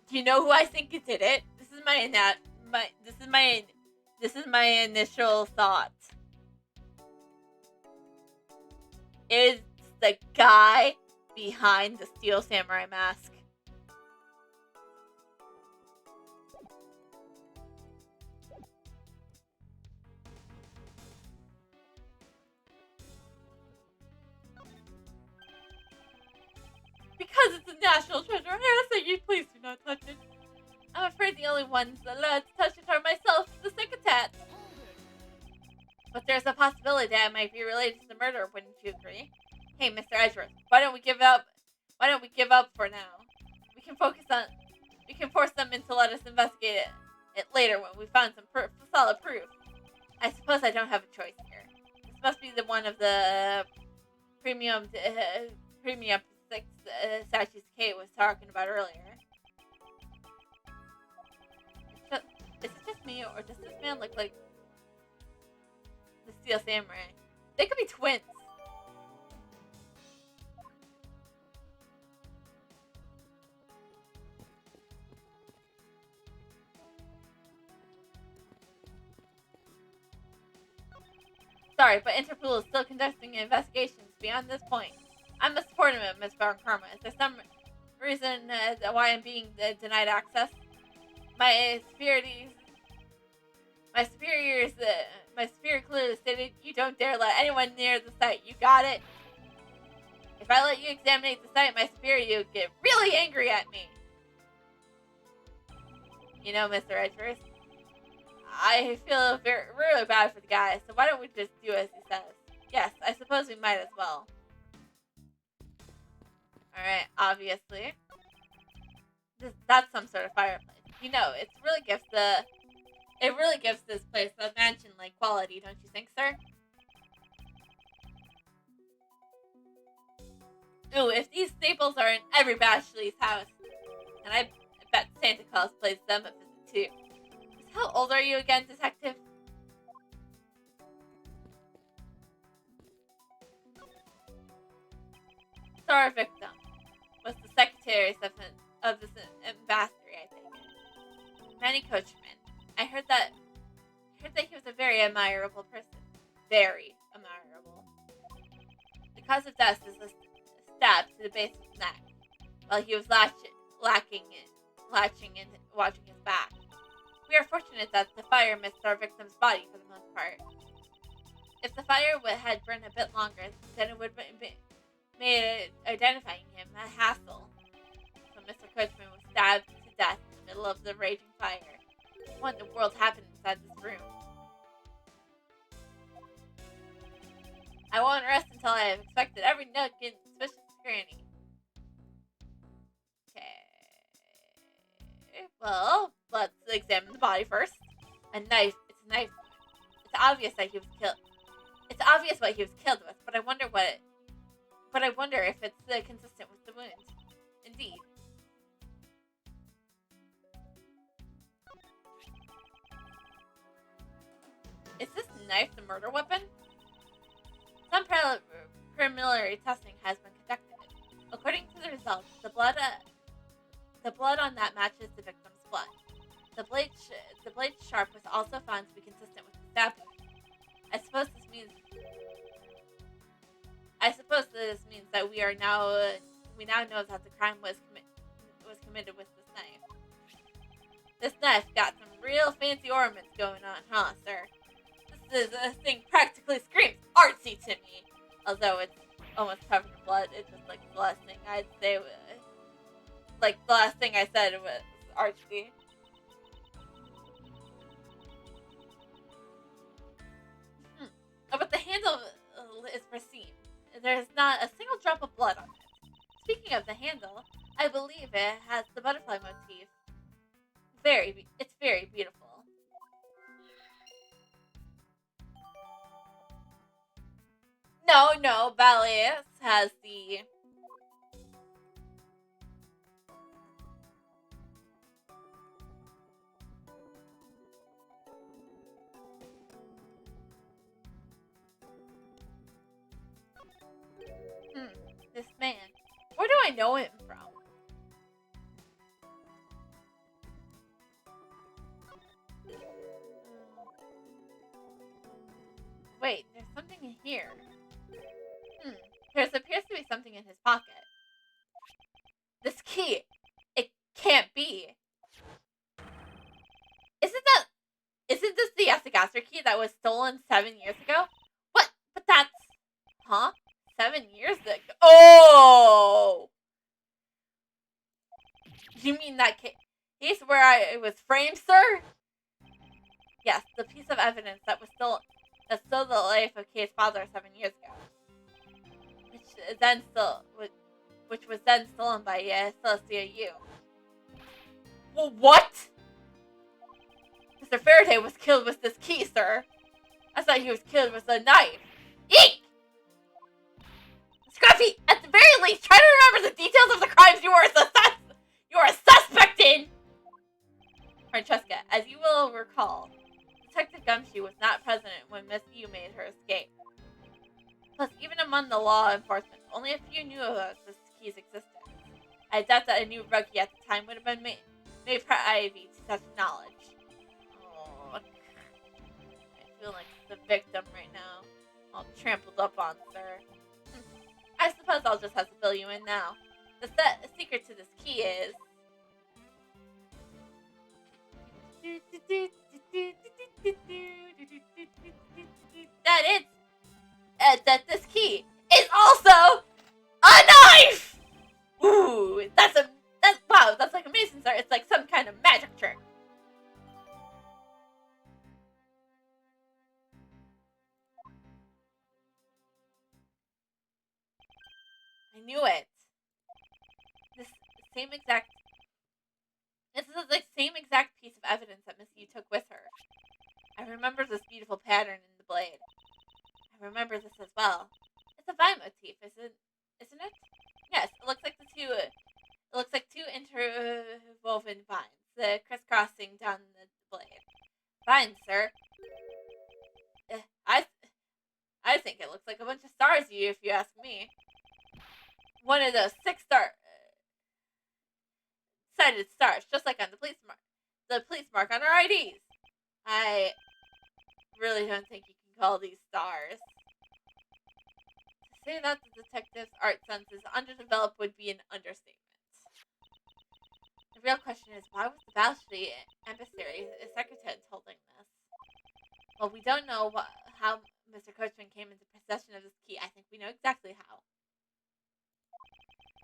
Do you know who I think did it? This is my initial thought. Is the guy behind the steel samurai mask. Because it's a national treasure, I ask that you please do not touch it. I'm afraid the only ones allowed to touch it are myself, the Sycotats. But there's a possibility that it might be related to the murder, wouldn't you agree? Hey, Mr. Edgeworth, why don't we give up? Why don't we give up for now? We can force them to let us investigate it later when we found some solid proof. I suppose I don't have a choice here. This must be the one of the premium 6 statues Kate was talking about earlier. Is it just me, or does this man look like the Steel Samurai? They could be twins. Sorry, but Interpol is still conducting investigations beyond this point. I must support him, Miss Brown Karma. Is there some reason why I'm being denied access? My superior clue stated you don't dare let anyone near the site. You got it? If I let you examine the site, my superior would get really angry at me. You know, Mr. Edgeworth, I feel really bad for the guy, so why don't we just do as he says? Yes, I suppose we might as well. Alright, obviously. That's some sort of fireplace. You know, it really gives this place a mansion-like quality, don't you think, sir? Ooh, if these staples are in every bachelor's house, and I bet Santa Claus plays them a visit too. How old are you again, detective? So our victim was the secretary of this ambassador, I think. Manny Coachman. I heard that he was a very admirable person. Very admirable. The cause of death is a stab to the base of his neck, while he was latching and watching his back. We are fortunate that the fire missed our victim's body for the most part. If the fire had burned a bit longer, then it would have made identifying him a hassle. So Mr. Coachman was stabbed to death in the middle of the raging fire. What in the world happened inside this room? I won't rest until I have inspected every nook and suspicious cranny. Okay. Well, let's examine the body first. A knife. It's a knife. It's obvious that he was killed. It's obvious what he was killed with, but I wonder if it's consistent with the wound. Indeed. Is this knife the murder weapon? Some preliminary testing has been conducted. According to the results, the blood on that matches the victim's blood. The blade sharp was also found to be consistent with the stab wound. I suppose that we now know that the crime was committed with this knife. This knife got some real fancy ornaments going on, huh, sir? This thing practically screams artsy to me. Although it's almost covered in blood, it's just like the last thing I'd say. Like the last thing I said was artsy. Oh, but the handle is pristine. There's not a single drop of blood on it. Speaking of the handle, I believe it has the butterfly motif. It's very beautiful. No, Ballet has the... This man. Where do I know him from? Wait, there's something in here. There appears to be something in his pocket. This key. It can't be. Isn't this the Yasagaster key that was stolen 7 years ago? What? But that's... Huh? 7 years ago? Oh! You mean that case where I was framed, sir? Yes, the piece of evidence that stole the life of Kay's father 7 years ago. Which was then stolen by Celestia Yu. Well, what? Mr. Faraday was killed with this key, sir. I thought he was killed with a knife. Eek! Scruffy, at the very least, try to remember the details of the crimes you were a suspect in! Francesca, as you will recall, Detective Gumshoe was not present when Miss Yu made her escape. Plus, even among the law enforcement, only a few knew of this key's existence. I doubt that a new rookie at the time would have been made privy to such knowledge. Oh, I feel like the victim right now. All trampled up on, sir. I suppose I'll just have to fill you in now. The secret to this key is... that this key is also a knife! Ooh, that's like amazing, sir. It's like some kind of magic trick. I knew it. This is the same exact piece of evidence that Miss Yu took with her. I remember this beautiful pattern in the blade. I remember this as well. It's a vine motif, isn't it? Yes, it looks like two interwoven vines, crisscrossing down the blade. Vines, sir. I think it looks like a bunch of stars, if you ask me. One of those 6-sided stars, just like on the police mark on our IDs. I really don't think you can call these stars. To say that the detective's art sense is underdeveloped would be an understatement. The real question is, why was the Balshly emissary secretary holding this? Well, we don't know how Mr. Coachman came into possession of this key. I think we know exactly how.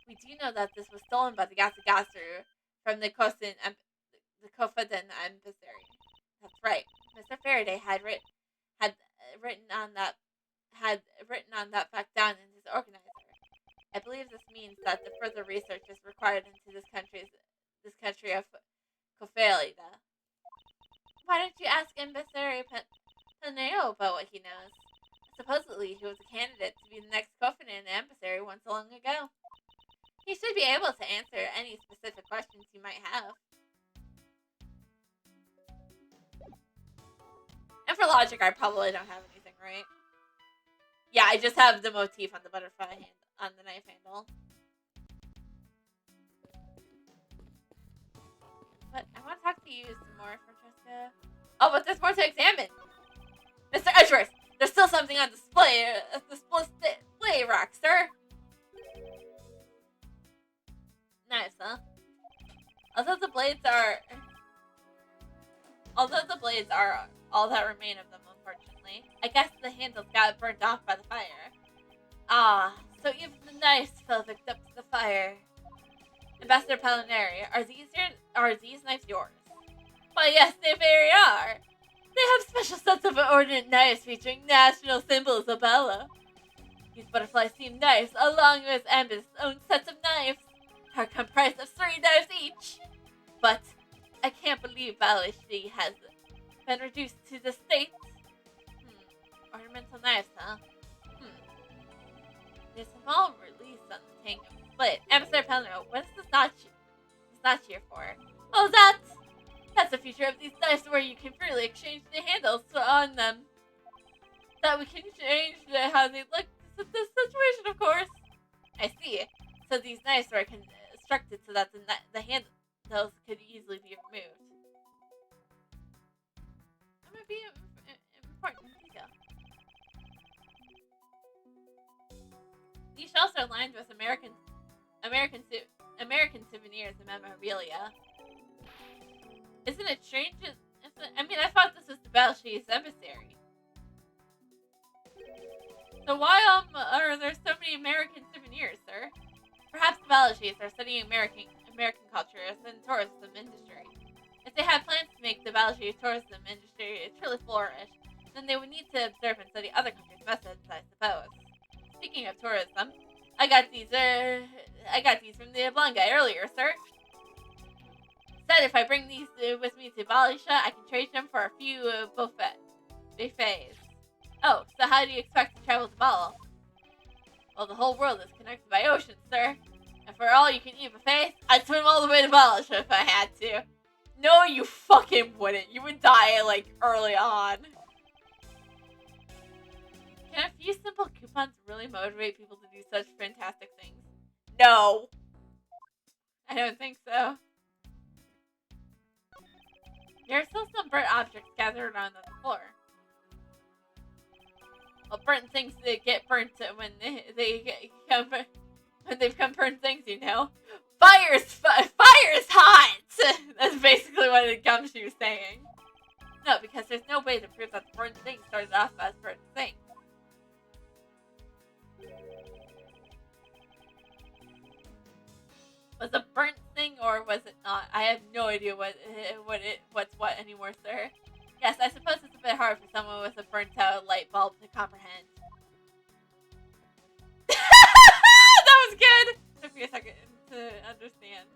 We do know that this was stolen by the Gasagasu from the Kofoden emissary. That's right. Mr. Faraday had written on that fact down in his organizer. I believe this means that the further research is required into this country of Kofalida. Why don't you ask Emissary Paneo about what he knows? Supposedly, he was a candidate to be the next Kofoden emissary once long ago. He should be able to answer any specific questions you might have. And for logic, I probably don't have anything, right? Yeah, I just have the motif on the butterfly on the knife handle. But I want to talk to you some more, Francesca. Oh, but there's more to examine. Mr. Edgeworth, there's still something on display rack, sir. knives, huh? Although the blades are all that remain of them, unfortunately. I guess the handles got burnt off by the fire. Ah, so even the knives fell victim to the fire. Ambassador Palinari, are these knives yours? Why, yes, they very are. They have special sets of ornate knives featuring national symbols of Bella. These butterfly-themed knives, along with Ambas's own sets of knives, are comprised of 3 knives each. But I can't believe Balashi has been reduced to the state. Ornamental knives, huh? There's a small release on the tank of the blade. Ambassador Palinari, what is this notch here for? Oh, that's a feature of these knives where you can freely exchange the handles on them. That we can change how they look to the situation, of course. I see. So these knives were constructed so that the handles could easily be removed. That might be an important detail. These shelves are lined with American souvenirs and memorabilia. Isn't it strange? I mean, I thought this was the Balashi's emissary. So why are there so many American souvenirs, sir? Perhaps the Balashis are studying American culture and tourism industry. If they had plans to make the Balashi tourism industry truly flourish, then they would need to observe and study other countries' methods, I suppose. Speaking of tourism, I got these from the blonde guy earlier, sir. Said if I bring these with me to Balisha, I can trade them for a few buffets. Oh, so how do you expect to travel to Bala? Well, the whole world is connected by oceans, sir. And for all you can eat buffets, I'd swim all the way to Balisha if I had to. No, you fucking wouldn't. You would die, like, early on. Can a few simple coupons really motivate people to do such fantastic things? No. I don't think so. There are still some burnt objects gathered on the floor. Well, burnt things that get burnt when they become burnt things, you know. Fire's hot! That's basically what it comes to saying. No, because there's no way to prove that the burnt thing started off as burnt thing. Was a burnt thing or was it not? I have no idea what's what anymore, sir. Yes, I suppose it's a bit hard for someone with a burnt out light bulb to comprehend. That was good! Took me a second to understand.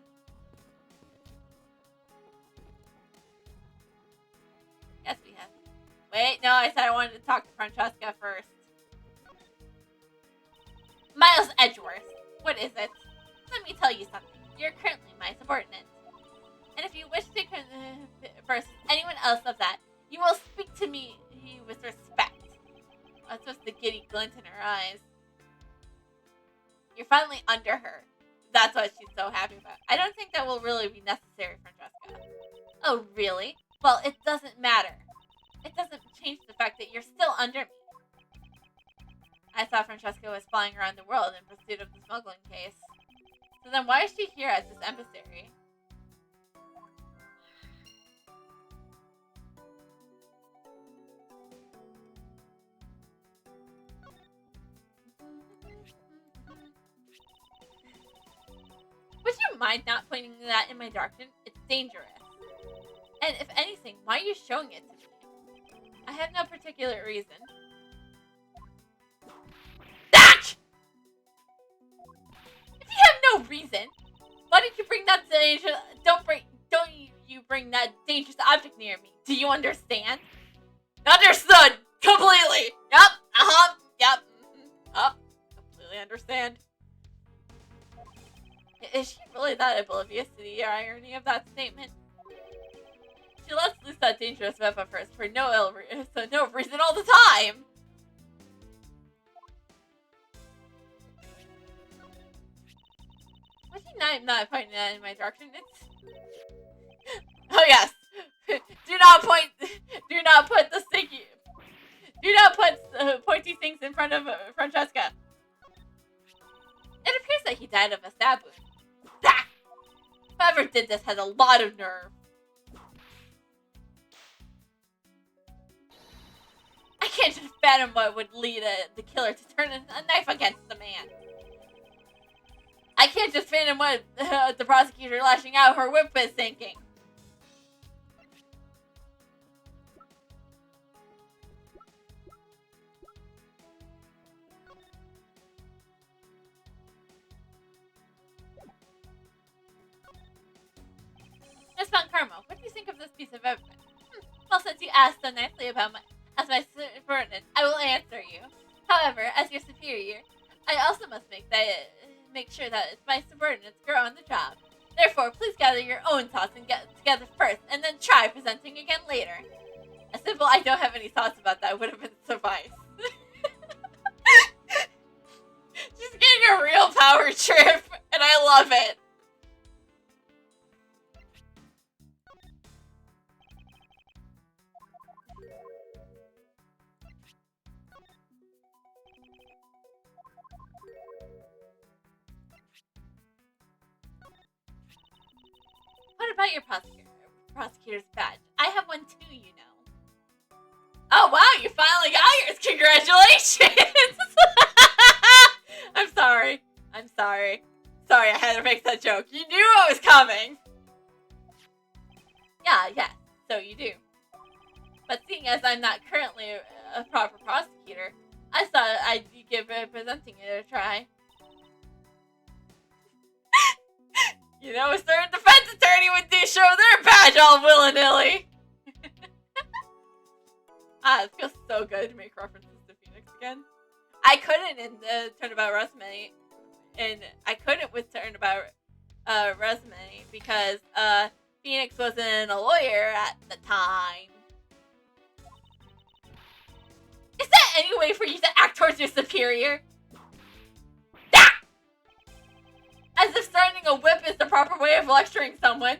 Yes, we have. Wait, no, I said I wanted to talk to Francesca first. Miles Edgeworth. What is it? Let me tell you something. You're currently my subordinate. And if you wish to converse with anyone else of that, you will speak to me with respect. That's just the giddy glint in her eyes. You're finally under her. That's what she's so happy about. I don't think that will really be necessary, Francesca. Oh, really? Well, it doesn't matter. It doesn't change the fact that you're still under me. I thought Francesca was flying around the world in pursuit of the smuggling case. So then why is she here as this emissary? Would you mind not pointing that in my direction? It's dangerous. And if anything, why are you showing it to me? I have no particular reason. That! If you have no reason, why did you bring that dangerous? Don't you bring that dangerous object near me? Do you understand? Understood completely. Yep. Yep. Oh, completely understand. Is she really that oblivious to the irony of that statement? She lets loose that dangerous weapon first for no reason all the time. Would you not pointing that in my direction? It's... Oh yes. Do not point. Do not put the sticky. Do not put pointy things in front of Francesca. It appears that he died of a stab wound. Ah! Whoever did this has a lot of nerve. I can't just fathom what would lead the killer to turn a knife against the man. I can't just fathom what the prosecutor lashing out her whip is thinking. Miss Von Carmo, what do you think of this piece of evidence? Well, since you asked so nicely about my subordinate, I will answer you. However, as your superior, I also must make sure that my subordinates grow on the job. Therefore, please gather your own thoughts and get together first, and then try presenting again later. A simple "I don't have any thoughts about that" would have been suffice. She's getting a real power trip, and I love it. What about your prosecutor's badge? I have one too, you know. Oh wow, you finally got yours! Congratulations! I'm sorry. Sorry, I had to make that joke. You knew what was coming! Yeah, so you do. But seeing as I'm not currently a proper prosecutor, I thought I'd give presenting it a try. You know, a certain defense attorney would show their badge all willy-nilly. It feels so good to make references to Phoenix again. I couldn't in the Turnabout resume, and I couldn't with Turnabout resume because Phoenix wasn't a lawyer at the time. Is that any way for you to act towards your superior? As if starting a whip is the proper way of lecturing someone.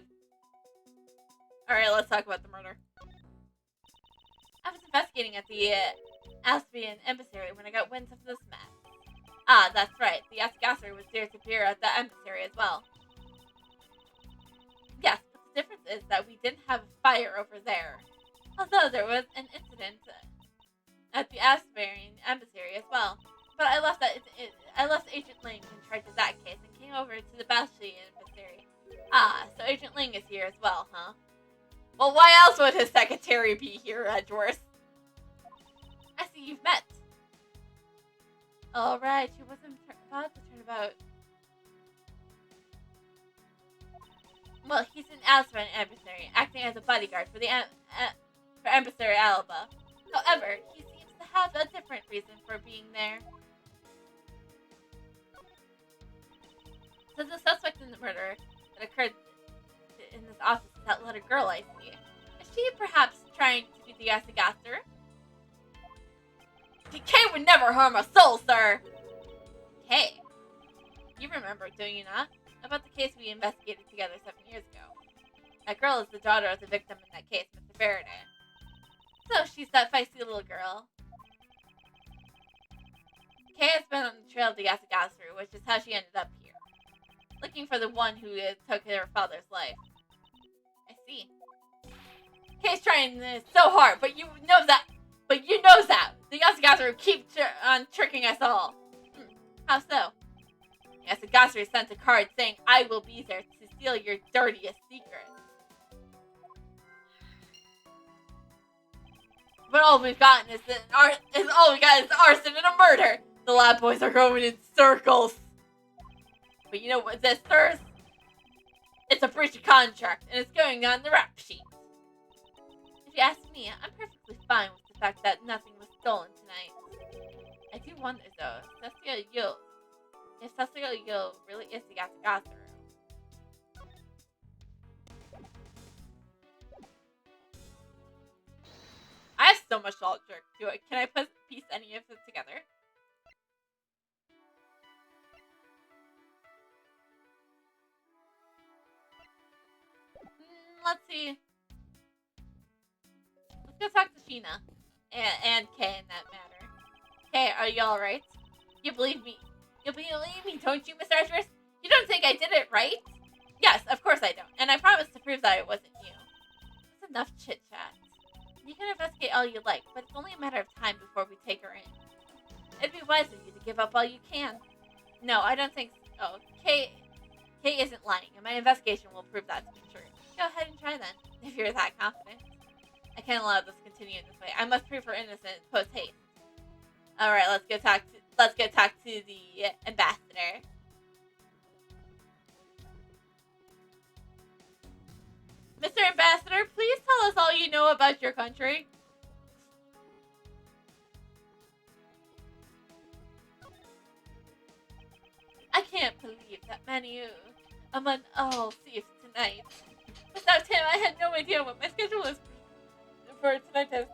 Alright, let's talk about the murder. I was investigating at the Aspian embassy when I got wind of this mess. That's right. The Asgasser was there to appear at the embassy as well. Yes, but the difference is that we didn't have a fire over there. Although there was an incident at the Aspian embassy as well. But I left Agent Ling in charge of that case and came over to the Bashi embassy. So Agent Ling is here as well, huh? Well, why else would his secretary be here, Edgeworth? I see you've met. Alright, she wasn't about to turn about. Well, he's an Aspen emissary, acting as a bodyguard for the for Emissary Alba. However, he seems to have a different reason for being there. So the suspect in the murder that occurred in this office is that little girl I see. Is she perhaps trying to be the Asgasser? Decay would never harm a soul, sir! Hey, you remember, do you not? About the case we investigated together 7 years ago. That girl is the daughter of the victim in that case, Mr. Faraday. So she's that feisty little girl. Kay has been on the trail of the Asgasser, which is how she ended up here. Looking for the one who took her father's life. I see. Kay's trying so hard, but you know that. The Asgasser keep on tricking us all. How so? The Asgasser sent a card saying, "I will be there to steal your dirtiest secret." But all we've gotten is arson and a murder. The lab boys are going in circles. But you know what this, sirs? It's a breach of contract, and it's going on the rap sheet. If you ask me, I'm perfectly fine with the fact that nothing was stolen tonight. I do wonder, though, if Cecilia Yule really is the Asgasser. I have so much logic to it. Can I piece any of it together? Let's see. Let's go talk to Sheena. And Kay in that matter. Kay, are you alright? You believe me, don't you, Mr. Edgeworth? You don't think I did it right? Yes, of course I don't. And I promise to prove that it wasn't you. That's enough chit-chat. You can investigate all you like, but it's only a matter of time before we take her in. It'd be wise of you to give up all you can. No, I don't think so. Oh, Kate isn't lying, and my investigation will prove that to be true. Go ahead and try then, if you're that confident. I can't allow this to continue in this way. I must prove her innocent post haste. Alright, let's go talk to the ambassador. Mr. Ambassador, please tell us all you know about your country. I can't believe that many among all thieves tonight. Without him, I had no idea what my schedule was for tonight.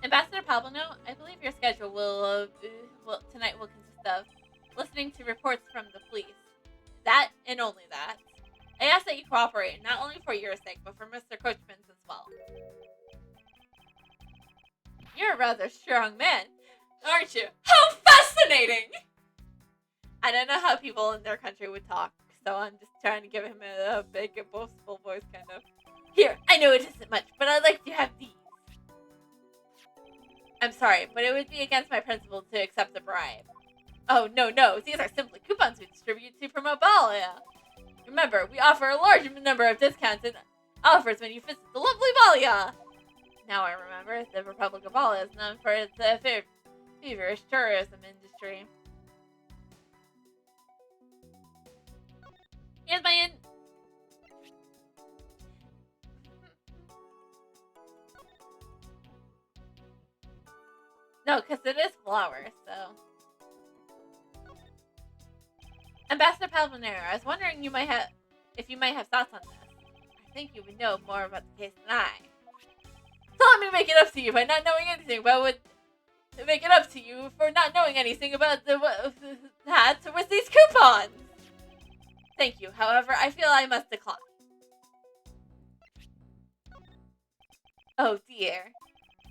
Ambassador Palbano, I believe your schedule tonight will consist of listening to reports from the police. That and only that. I ask that you cooperate, not only for your sake, but for Mr. Coachman's as well. You're a rather strong man, aren't you? How fascinating! I don't know how people in their country would talk, so I'm just trying to give him a big, boastful voice, kind of. Here, I know it isn't much, but I'd like to have these. I'm sorry, but it would be against my principle to accept a bribe. Oh, no, these are simply coupons we distribute to promote Balia. Remember, we offer a large number of discounts and offers when you visit the lovely Balia. Now I remember, the Republic of Balia is known for its feverish tourism industry. Here's my No, because it is flowers, so... Ambassador Palmanero, I was wondering if you might have thoughts on this. I think you would know more about the case than I. So let me make it up to you by not knowing anything about make it up to you for not knowing anything about that with these coupons. Thank you. However, I feel I must decline. Oh dear.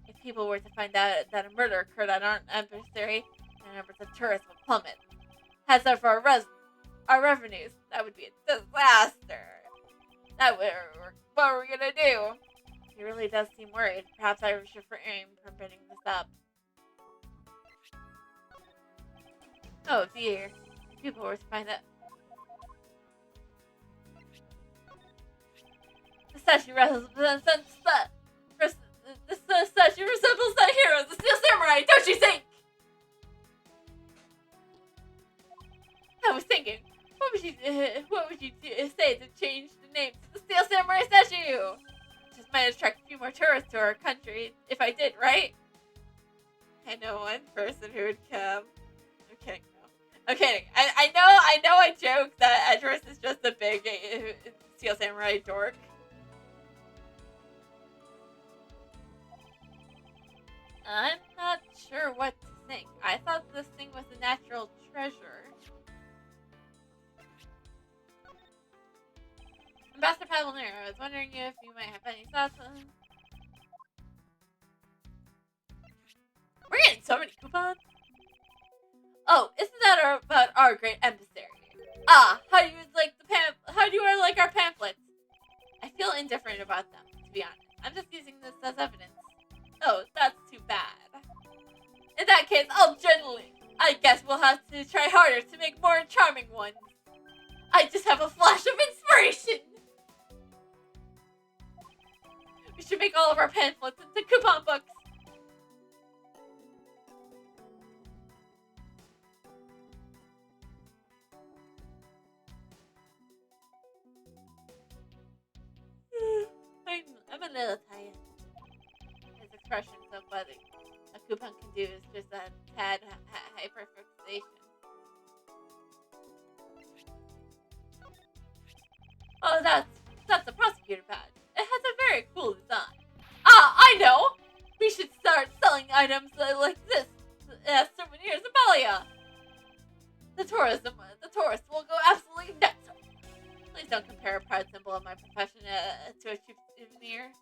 If people were to find out that a murder occurred at our embassy, the numbers of tourists would plummet. As for our revenues, that would be a disaster. What are we gonna do? He really does seem worried. Perhaps I should refrain from bringing this up. Oh dear. If people were to find out. The statue resembles that hero, the Steel Samurai, don't you think? I was thinking, what would you say to change the name to the Steel Samurai statue? Just might attract a few more tourists to our country if I did, right? I know one person who would come. I'm kidding. No. I'm kidding. I know I joke that Edgeworth is just a big Steel Samurai dork. I'm not sure what to think. I thought this thing was a natural treasure. Ambassador Palmanero, I was wondering if you might have any thoughts on... We're getting so many coupons. Oh, isn't that about our great emissary? Ah, how do you like our pamphlets? I feel indifferent about them, to be honest. I'm just using this as evidence. Oh, that's too bad. In that case, I guess we'll have to try harder to make more charming ones. I just have a flash of inspiration. We should make all of our pamphlets into coupon books. I'm a little tired. His expression so funny. A coupon can do is just a tad hyperfixation. Oh, that's a prosecutor badge. It has a very cool design. Ah, I know! We should start selling items like this as souvenirs of Balia. The tourists will go absolutely nuts. Please don't compare a proud symbol of my profession to a cheap souvenir.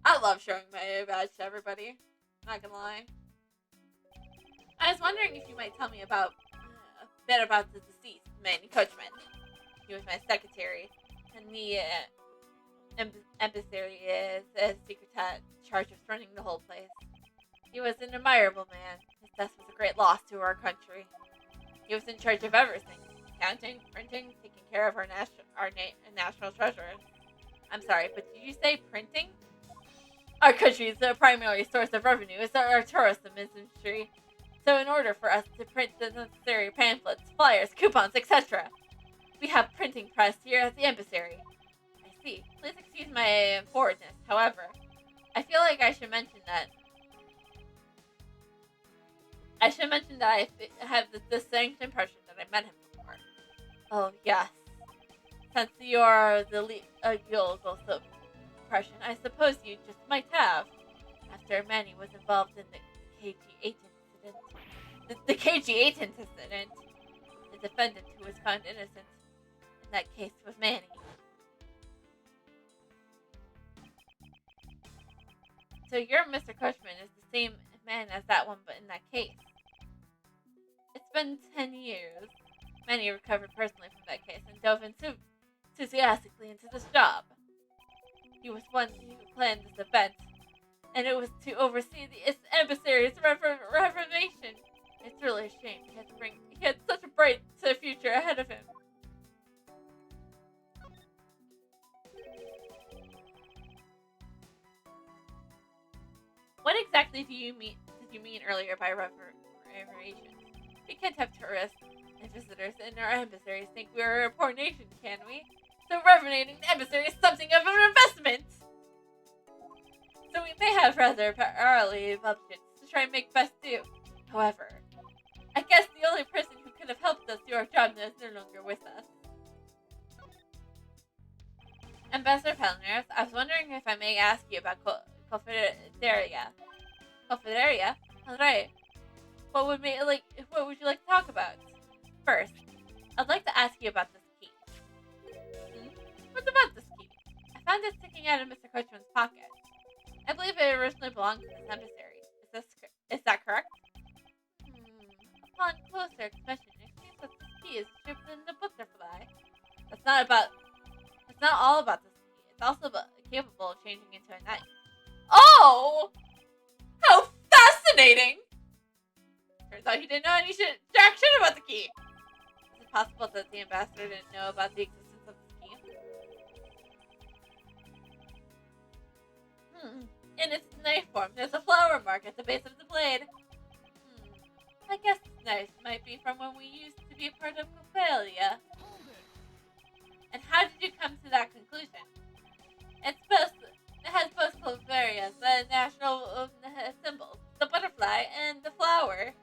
I love showing my badge to everybody. Not gonna lie. I was wondering if you might tell me about forget about the deceased Manny Coachman. He was my secretary, and the emissary is a secret charge of running the whole place. He was an admirable man. His death was a great loss to our country. He was in charge of everything: counting, printing, taking care of our national treasure. I'm sorry, but did you say printing? Our country's primary source of revenue is our tourism industry. So in order for us to print the necessary pamphlets, flyers, coupons, etc., we have printing press here at the embassy. I see. Please excuse my forwardness. However, I feel like I should mention that I have the distinct impression that I met him before. Oh yes. Since you're the legal impression, I suppose you just might have. After Manny was involved in the KG8 incident. The KG8 incident. The defendant who was found innocent in that case was Manny. So your Mr. Cushman is the same man as that one, but in that case. It's been 10 years. Manny recovered personally from that case and dove enthusiastically into this job. He was one who planned this event, and it was to oversee the embassy's reformation. It's really a shame. He had such a bright future ahead of him. What exactly did you mean earlier by reformation? We can't have tourists and visitors in our embassies think we're a poor nation, can we? So renovating the embassy is something of an investment. So we may have rather early budgets to try and make best do. However, I guess the only person who could have helped us do our job is no longer with us. Ambassador Pelliners, I was wondering if I may ask you about Confederia. Confederia? Alright. What would you like to talk about? First, I'd like to ask you about this key. What's about this key? I found it sticking out of Mr. Coachman's pocket. I believe it originally belonged to this emissary. Is that correct? Upon closer inspection, it seems that this key is shipped in the butterfly. It's not all about this key. It's also capable of changing into a knife. Oh! How fascinating! Turns out he didn't know any jack shit about the key. Is it possible that the ambassador didn't know about the existence of this key? In its knife form, there's a flower mark at the base of the blade. I guess knives might be from when we used to be a part of Coppelia. And how did you come to that conclusion? It has both Cloveria's national symbols, the butterfly and the flower.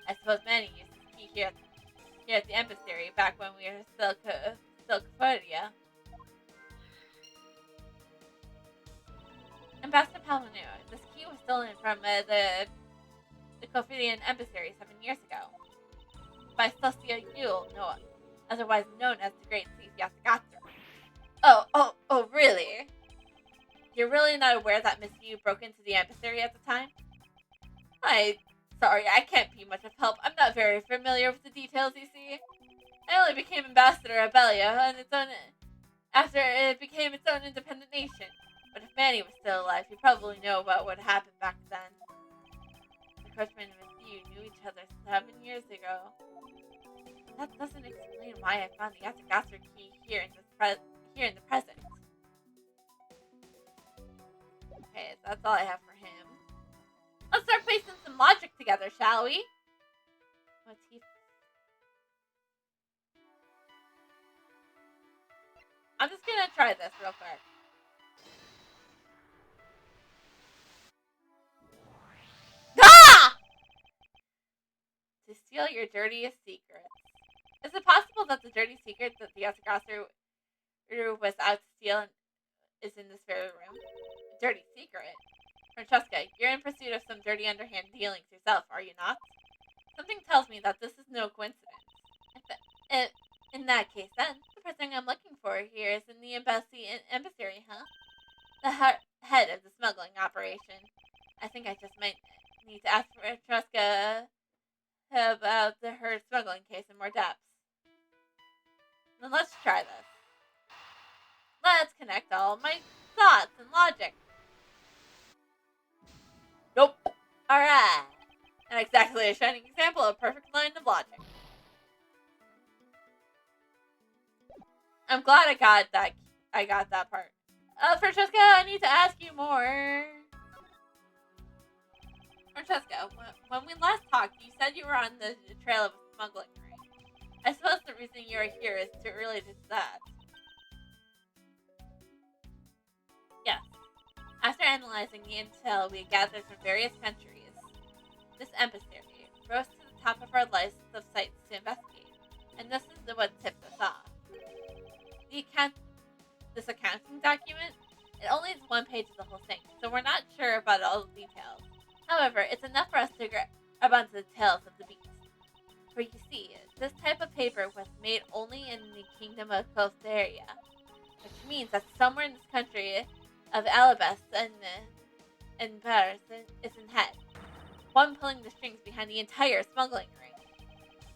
I suppose Manny used this key here at the embassy back when we were still Coppelia. Ambassador Palomino, this key was stolen from the Cophedian emissary 7 years ago by Socia Yule, otherwise known as the Great Thief Yasagata. Oh, really? You're really not aware that Miss Yu broke into the emissary at the time? Sorry, I can't be much of help. I'm not very familiar with the details, you see. I only became ambassador of Belia after it became its own independent nation. But if Manny was still alive, he'd probably know about what happened back then. The Coachman and Miss Yu knew each other 7 years ago. That doesn't explain why I found the Yasagata key here in the present. Okay, so that's all I have for him. Let's start placing some logic together, shall we? I'm just gonna try this real quick. Ah! To steal your dirtiest secret. Is it possible that the dirty secret that the Yasagata was out to steal is in this very room? A dirty secret? Francesca, you're in pursuit of some dirty underhand dealings yourself, are you not? Something tells me that this is no coincidence. In that case, then, the person I'm looking for here is in the embassy, huh? The head of the smuggling operation. I think I just might need to ask Francesca about her smuggling case in more depth. Then let's try this. Let's connect all my thoughts and logic. Nope. Alright. And exactly a shining example of perfect line of logic. I'm glad I got that part. Francesca, I need to ask you more. Francesca, when we last talked, you said you were on the trail of a smuggling ring. I suppose the reason you're here is to relate to that. Yes. After analyzing the intel we gathered from various countries, this emissary rose to the top of our list of sites to investigate, and this is what tipped us off. This accounting document, it only has one page of the whole thing, so we're not sure about all the details. However, it's enough for us to grab onto the details of the beast. For you see, this type of paper was made only in the Kingdom of Costaria, which means that somewhere in this country of Alabas and Paris is in head. One pulling the strings behind the entire smuggling ring.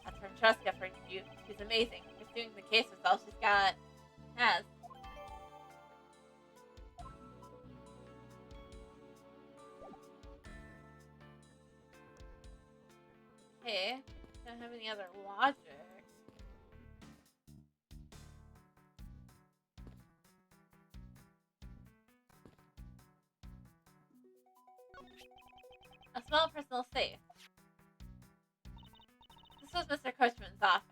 That's Francesca for you. She's amazing. Pursuing the case with all she's has. Okay, don't have any other logic. A small personal safe. This was Mr. Coachman's office,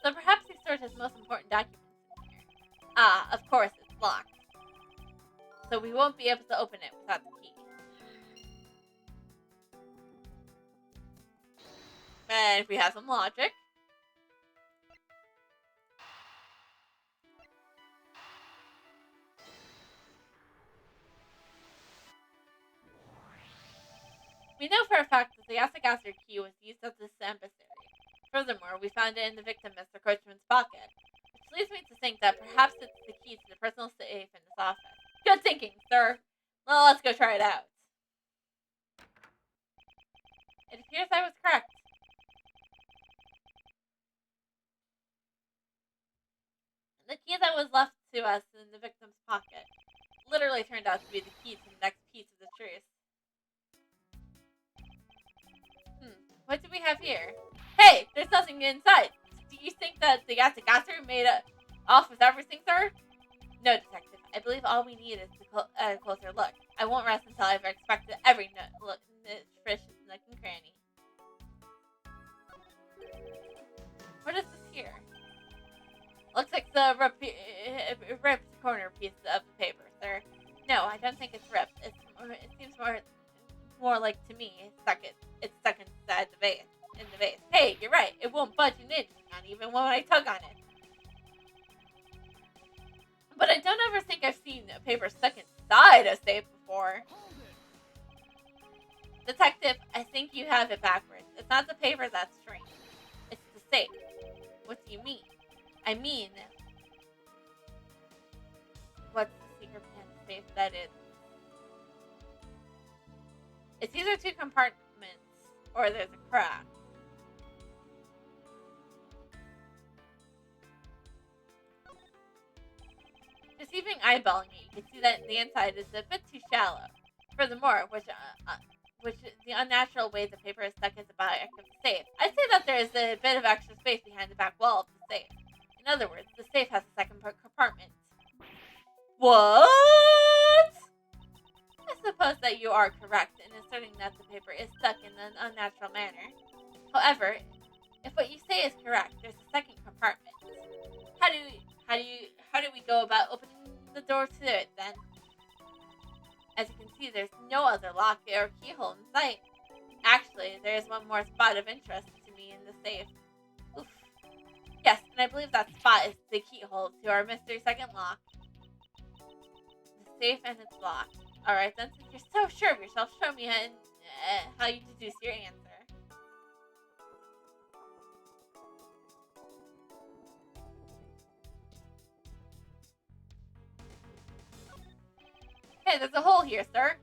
so perhaps he stored his most important documents in here. Ah, of course, it's locked. So we won't be able to open it without the key. And if we have some logic. We know for a fact that the Yasagaster key was used as this emissary. Furthermore, we found it in the victim Mr. Coachman's pocket, which leads me to think that perhaps it's the key to the personal safe in this office. Good thinking, sir. Well, let's go try it out. It appears I was correct. The key that was left to us in the victim's pocket literally turned out to be the key to the next piece of the truth. What do we have here? Hey, there's nothing inside. Do you think that the Yasagaster made off with everything, sir? No, detective. I believe all we need is a closer look. I won't rest until I've inspected every niche, fish, nook, and cranny. What is this here? Looks like the ripped corner piece of the paper, sir. No, I don't think it's ripped. It seems more like, to me, it's stuck inside the vase. In the vase. Hey, you're right. It won't budge an inch, not even when I tug on it. But I don't ever think I've seen a paper stuck inside a safe before. Detective, I think you have it backwards. It's not the paper that's strange. It's the safe. What do you mean? I mean, what's the secret behind the safe that is? It's either two compartments or there's a crack. Just even eyeballing it, you can see that the inside is a bit too shallow. Furthermore, which the unnatural way the paper is stuck at the back of the safe, I'd say that there is a bit of extra space behind the back wall of the safe. In other words, the safe has a second compartment. What? I suppose that you are correct in asserting that the paper is stuck in an unnatural manner. However, if what you say is correct, there's a second compartment. How do we go about opening the door to it then? As you can see, there's no other lock or keyhole in sight. Actually, there is one more spot of interest to me in the safe. Oof. Yes, and I believe that spot is the keyhole to our mystery second lock. The safe and its lock. Alright then, since you're so sure of yourself, show me how you deduce your answer. Okay, there's a hole here, sir.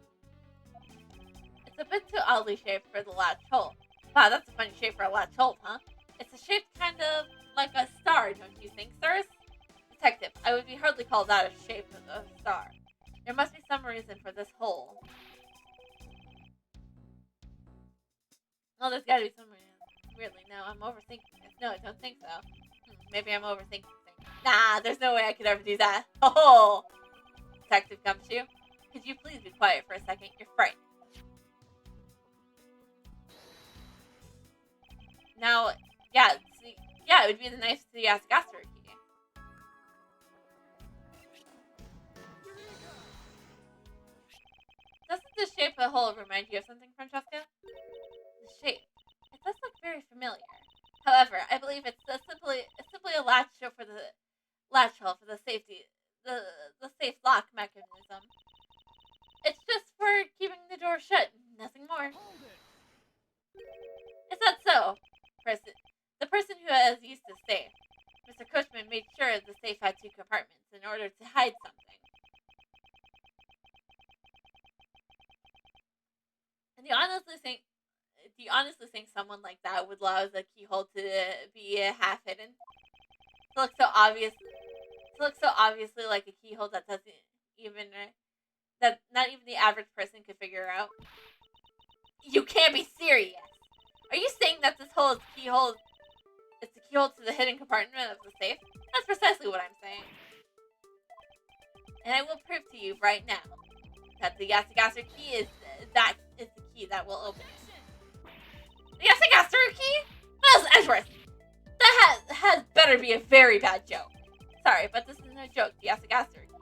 It's a bit too oddly shaped for the latch hole. Wow, that's a funny shape for a latch hold, huh? It's shaped kind of like a star, don't you think, sirs? Detective, I would be hardly call that a shape of a star. There must be some reason for this hole. Well, there's gotta be some reason. Really, no, I'm overthinking this. No, I don't think so. Maybe I'm overthinking things. Nah, there's no way I could ever do that. Oh! Detective Gumshoe, could you please be quiet for a second? You're frightened. Now, yeah, see, yeah, it would be the nice to ask Gaster key. Doesn't the shape of the hole remind you of something, Francesca? The shape. It does look very familiar. However, I believe it's simply a latch hole for the safety, the safe lock mechanism. It's just for keeping the door shut, nothing more. Is that so? The person who has used the safe, Mr. Cushman, made sure the safe had 2 compartments in order to hide something. And do you honestly think someone like that would allow the keyhole to be half hidden? To look so obviously like a keyhole that doesn't even that not even the average person could figure out. You can't be serious. Are you saying that this hole is the keyhole to the hidden compartment of the safe? That's precisely what I'm saying. And I will prove to you right now that the Yasagaster key is the key that will open it. The Yasagaster key? Miles Edgeworth! That has better be a very bad joke. Sorry, but this is no joke. The Yasagaster key.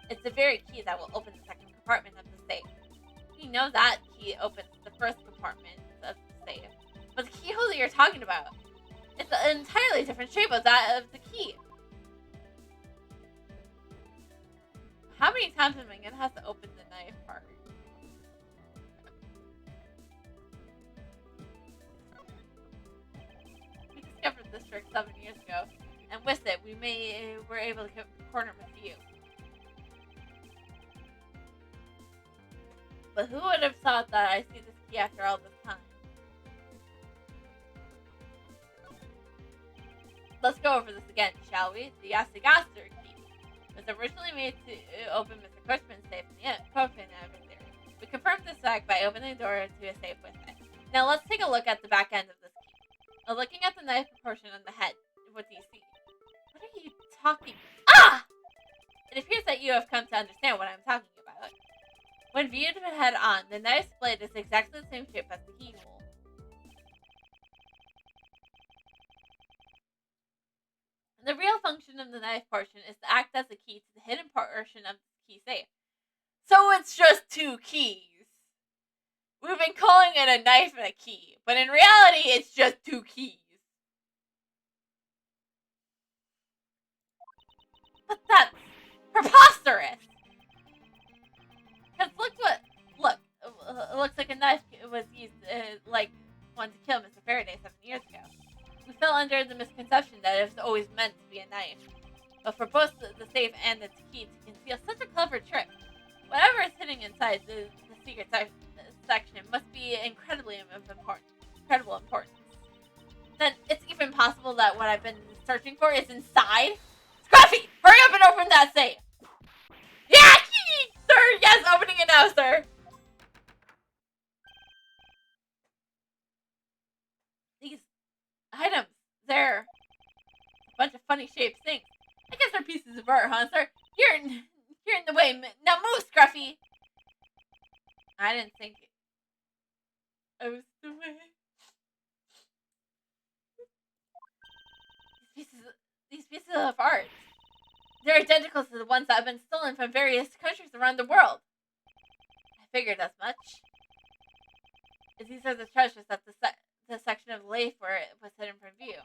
It's the very key that will open the second compartment of the safe. You know that key opens the first compartment of the safe. But the keyhole that you're talking about, it's an entirely different shape of that of the key. How many times am I going to have to open the knife part? We discovered this trick 7 years ago, and with it, were able to corner with you. But who would have thought that I see this key after all this time? Let's go over this again, shall we? The Yasagaster key was originally made to open Mr. Cushman's safe in the Copenhagen area. We confirmed this fact by opening the door to a safe with it. Now let's take a look at the back end of this key. Looking at the knife portion on the head, what do you see? What are you talking? Ah! It appears that you have come to understand what I'm talking about. When viewed head on, the knife's blade is exactly the same shape as the keyhole. The real function of the knife portion is to act as a key to the hidden portion of the key safe. So it's just 2 keys. We've been calling it a knife and a key, but in reality, it's just 2 keys. But that's preposterous! Because look, it looks like a knife was used like one to kill Mr. Faraday 7 years ago. We fell under the misconception that it was always meant to be a knife. But for both the safe and its key to conceal such a clever trick, whatever is hidden inside the secret section must be incredible importance. Then it's even possible that what I've been searching for is inside? Scruffy! Hurry up and open that safe! Yeah! Sir! Yes, opening it now, sir! These items, they're a bunch of funny shaped things. I guess they're pieces of art, huh, sir? You're in the way. Now move, Scruffy! I didn't think I was the way. These pieces of art, they're identical to the ones that have been stolen from various countries around the world. I figured as much. These are the treasures that the section of Leif where it was hidden from view.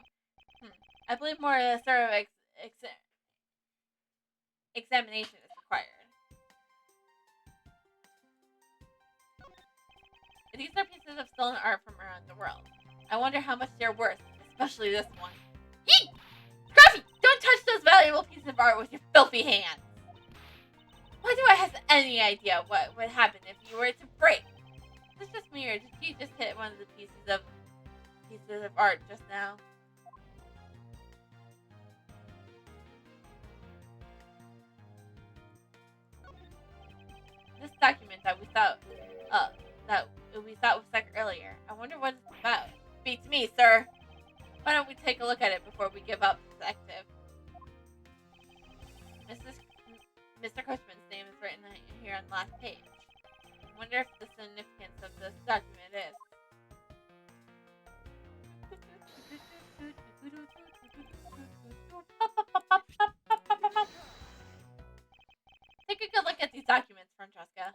I believe more thorough examination is required. These are pieces of stolen art from around the world. I wonder how much they're worth, especially this one. Yeet! Scruffy! Don't touch those valuable pieces of art with your filthy hands! Why do I have any idea what would happen if you were to break? Is this just me, or did you just hit one of the pieces of pieces of art just now. This document that we thought was stuck earlier. I wonder what it's about. Beats me, sir. Why don't we take a look at it before we give up, detective? Mr. Coachman's name is written here on the last page. I wonder if the significance of this document is. Take a good look at these documents, Francesca.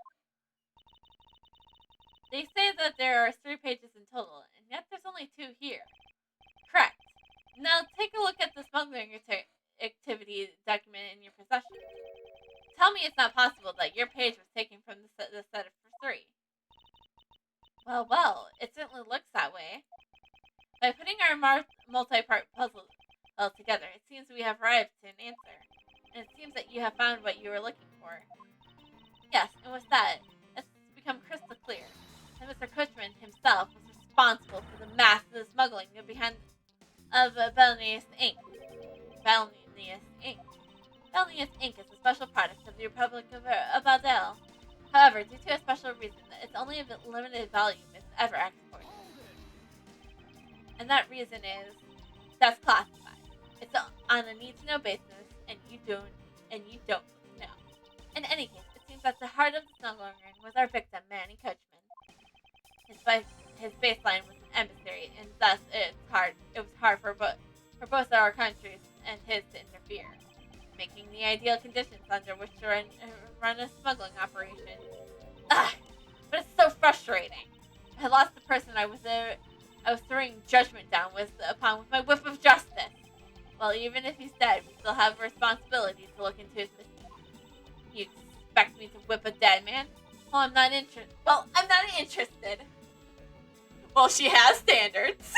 They say that there are 3 pages in total, and yet there's only 2 here. Correct. Now take a look at the smuggling activity document in your possession. Tell me it's not possible that your page was taken from the set of 3. Well, it certainly looks that way. By putting our multi-part puzzle together, it seems we have arrived to an answer. And it seems that you have found what you were looking for. Yes, and with that, it's become crystal clear that Mr. Coachman himself was responsible for the massive smuggling behind of Belnius Inc. Belnius Inc. Belnius Inc. is a special product of the Republic of Aldale. However, due to a special reason, it's only of limited volume is ever exported. And that reason is that's classified. It's on a need-to-know basis, and you don't need to know. In any case, it seems that the heart of the smuggling ring was our victim, Manny Coachman. His baseline was an emissary, and thus it was hard for both our countries and his to interfere, making the ideal conditions under which to run a smuggling operation. But it's so frustrating. I lost the person I was throwing judgment down upon with my whip of justice. Well, even if he's dead, we still have a responsibility to look into his misdeeds. You expect me to whip a dead man? Well, I'm not interested. Well, she has standards.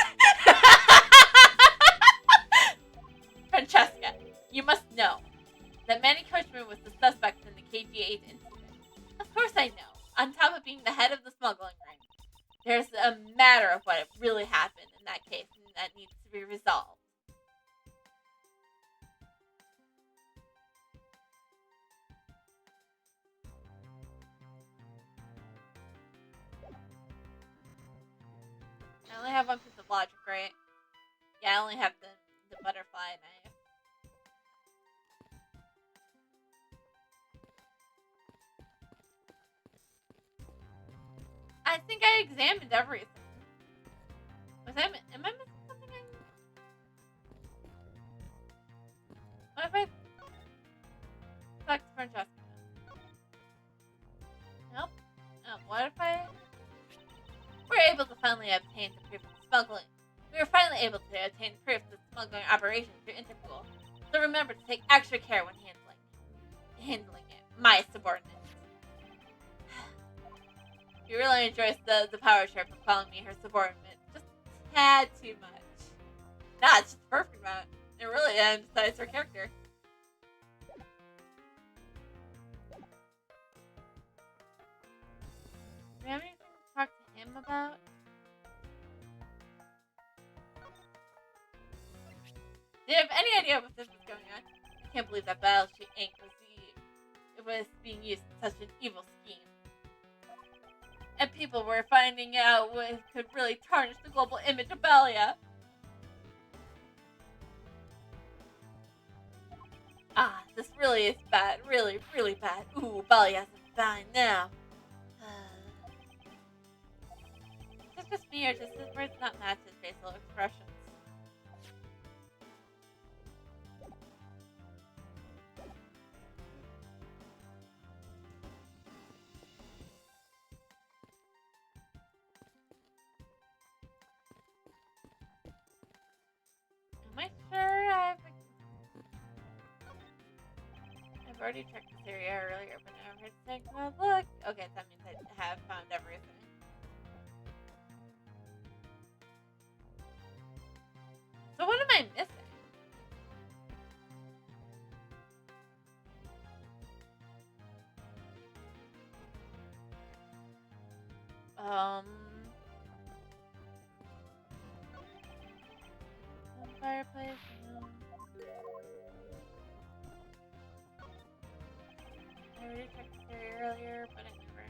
Francesca, you must know that Manny Coachman was the suspect in the KG8 incident. Of course I know. On top of being the head of the smuggling ring, there's a matter of what really happened in that case, and that needs to be resolved. I only have one piece of logic, right? Yeah, I only have the butterfly knife. I think I examined everything. Am I missing something? What if I talk to Francesca? Nope. What if I... We were able to finally obtain the proof of smuggling. We were finally able to obtain proof of the smuggling operation through Interpol. So remember to take extra care when handling it. My subordinate. She really enjoys the power trip of calling me her subordinate. Just a tad too much. Nah, it's just the perfect amount. It really emphasizes her character. Do we have anything to talk to him about? Do you have any idea what this is going on? I can't believe that Battleship Inc. was being used in such an evil scheme. And people were finding out what could really tarnish the global image of Balia. This really is bad. Really, really bad. Ooh, Balia's fine now. Is this just me, or does his words not match his facial expressions? Am I sure I've already checked this area earlier, but now I'm ready to take a look. Okay, that means I have found everything. So what am I missing? fireplace. I already checked the area earlier, but I never.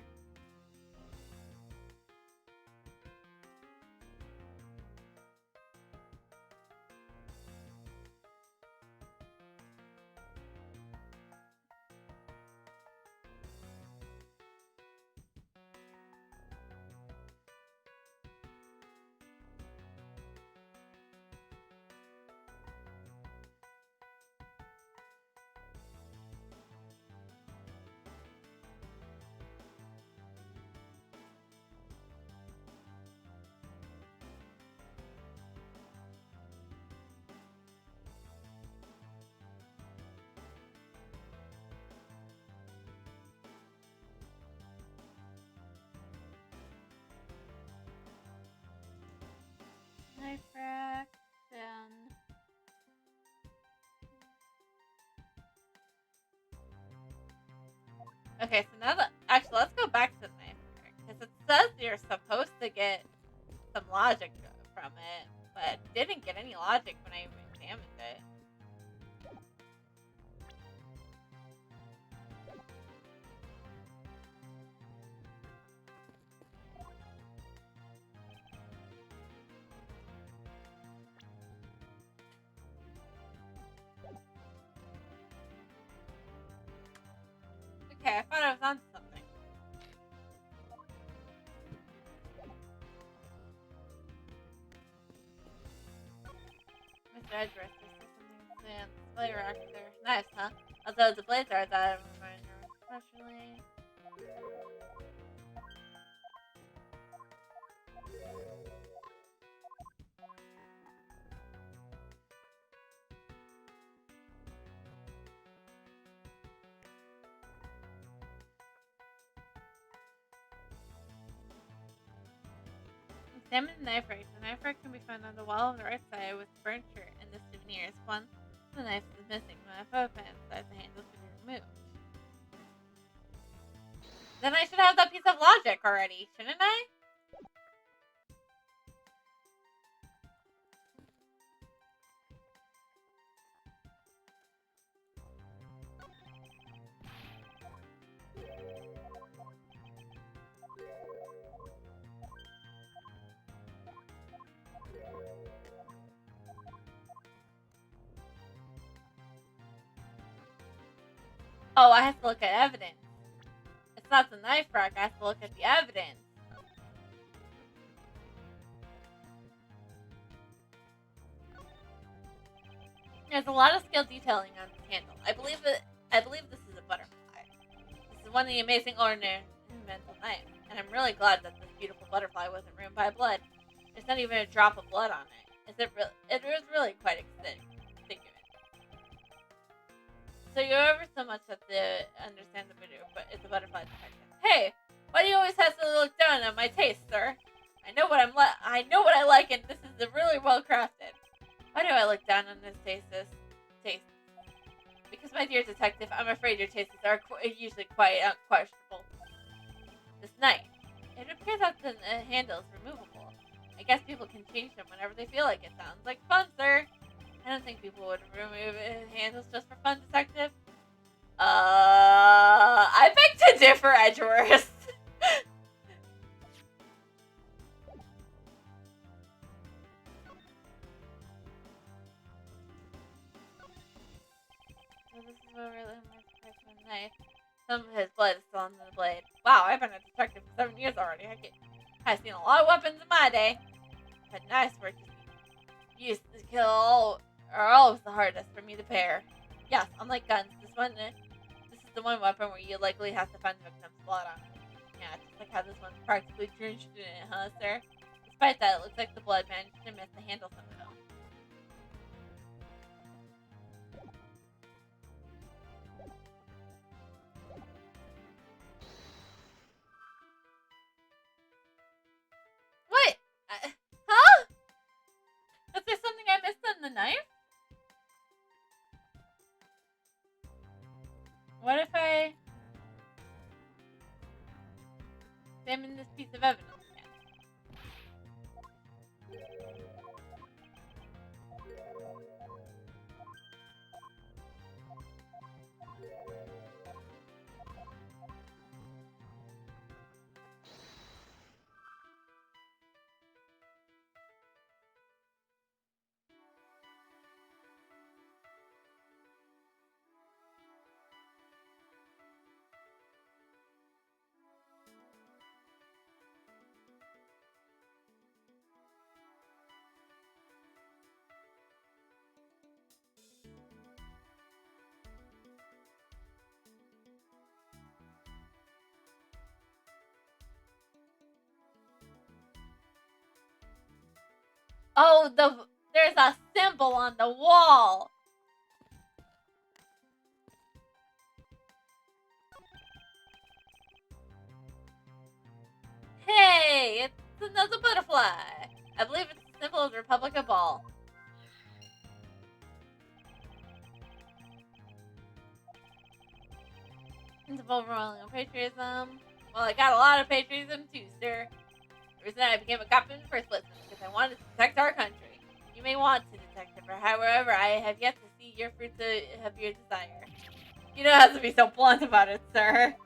Knife rack down. Okay, so now that actually, let's go back to the knife rack because it says you're supposed to get some logic from it, but didn't get any logic when I examined it. Okay, I thought I was on something. Mr. Edgeworth, this is something in the display rack there. Nice, huh? Although the blades are that especially. Examine the knife rack. The knife rack can be found on the wall on the right side with furniture and the souvenirs. One of the knives is missing. The photo pan inside the handle should be removed. Then I should have that piece of logic already, shouldn't I? Oh, I have to look at evidence. It's not the knife rack, I have to look at the evidence. There's a lot of skill detailing on this handle. I believe this is a butterfly. This is one of the amazing ornamental knives, and I'm really glad that this beautiful butterfly wasn't ruined by blood. There's not even a drop of blood on it. It was really quite extinguished. So you're ever so much at the understand the video, but it's a butterfly detective. Hey, why do you always have to look down on my taste, sir? I know what I like, and this is really well crafted. Why do I look down on this taste? Because, my dear detective, I'm afraid your tastes are usually quite questionable. This knife. It appears that the handle is removable. I guess people can change them whenever they feel like it. Sounds like fun, sir. I don't think people would remove handles just for fun, detective. I beg to differ, Edgeworth. So this is what really my knife. Some of his blood is still on the blade. Wow, I've been a detective for 7 years already. I've seen a lot of weapons in my day. But nice work. Used to kill are always the hardest for me to pair. Yes, unlike guns, this is the one weapon where you likely have to find the victim's blood on it. Yeah, just like how this one's practically drenched in it, huh, sir? Despite that, it looks like the blood managed to miss the handle somehow. What? Huh? Is there something I missed on the knife? What if I examine this piece of evidence again? Oh, there's a symbol on the wall. Hey, it's another butterfly. I believe it's the symbol of the Republic of Ball. It's overwhelming on patriotism. Well, I got a lot of patriotism too, sir. The reason I became a cop in the first place was because I wanted to protect our country. You may want to detect it, however, I have yet to see your fruits of your desire. You don't have to be so blunt about it, sir.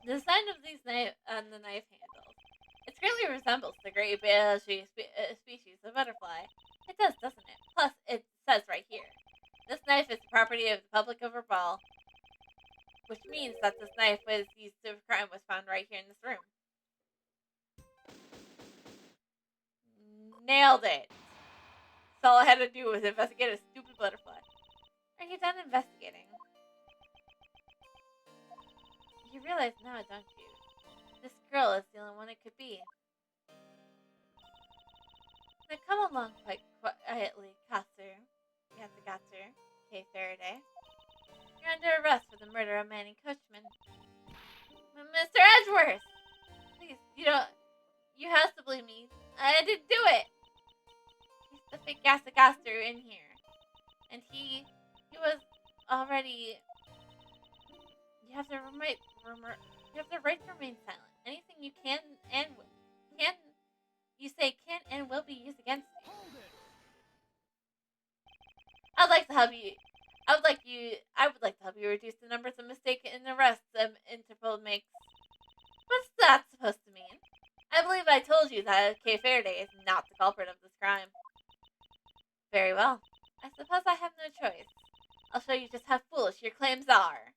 The design of these knife on the knife handles. It greatly resembles the great species of butterfly. It does, doesn't it? Plus, it says right here, this knife is the property of the public of Ball, which means that this knife was used to crime was found right here in this room. Nailed it. So all I had to do was investigate a stupid butterfly. Are you done investigating? You realize now, don't you? This girl is the only one it could be. Now come along quite quietly, Yatsugatsu, K. Faraday. You're under arrest for the murder of Manny Coachman. Mr. Edgeworth! Please, you have to believe me. I didn't do it! He's the fake Yatsugatsu in here. And he was already... You have the right to remain silent. Anything you can and will be used against you. I would like to help you reduce the numbers of mistaken arrests Interpol makes. What's that supposed to mean? I believe I told you that K. Faraday is not the culprit of this crime. Very well. I suppose I have no choice. I'll show you just how foolish your claims are.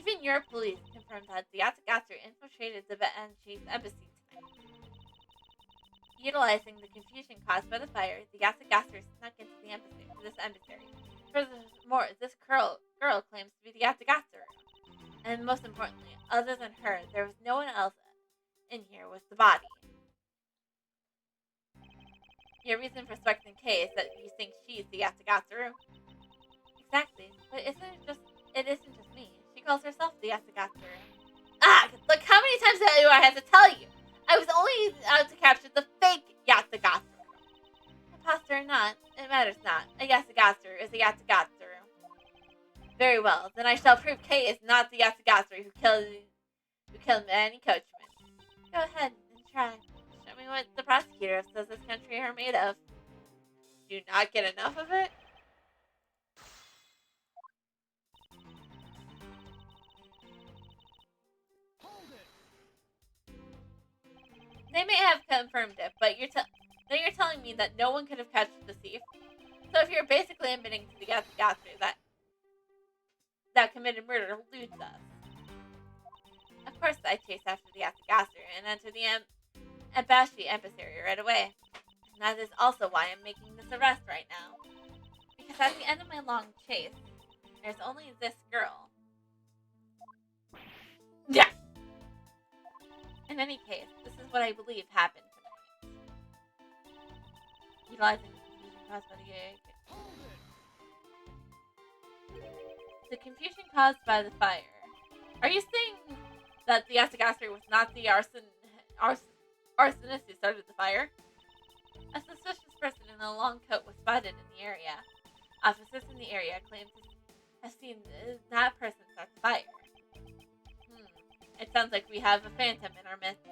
Even your police confirmed that the Yatsugatsu infiltrated the Banshee's embassy tonight. Utilizing the confusion caused by the fire, the Yatsugatsu snuck into this embassy. Furthermore, this girl claims to be the Yatsugatsu. And most importantly, other than her, there was no one else in here with the body. Your reason for suspecting Kay is that you think she's the Yatsugatsu. Exactly, but it isn't just me. She calls herself the Yatsugatsu. Look, how many times do I have to tell you? I was only out to capture the fake Yatsugatsu. Imposter or not, it matters not. A Yatsugatsu is a Yatsugatsu. Very well, then I shall prove Kay is not the Yatsugatsu who killed Manny Coachman. Go ahead and try. Show me what the prosecutor says this country are made of. Do you not get enough of it? They may have confirmed it, but then you're telling me that no one could have catched the thief. So if you're basically admitting to the Yatsugatsu that committed murder eludes us. Of course, I chase after the Yatsugatsu and enter the Embassy emissary right away. And that is also why I'm making this arrest right now. Because at the end of my long chase, there's only this girl. Yeah! In any case, this is what I believe happened tonight. Utilizing the confusion caused by the fire. Are you saying that the Yatsugatsu was not the arsonist who started the fire? A suspicious person in a long coat was spotted in the area. Officers in the area claim to have seen that person start the fire. It sounds like we have a phantom in our midst.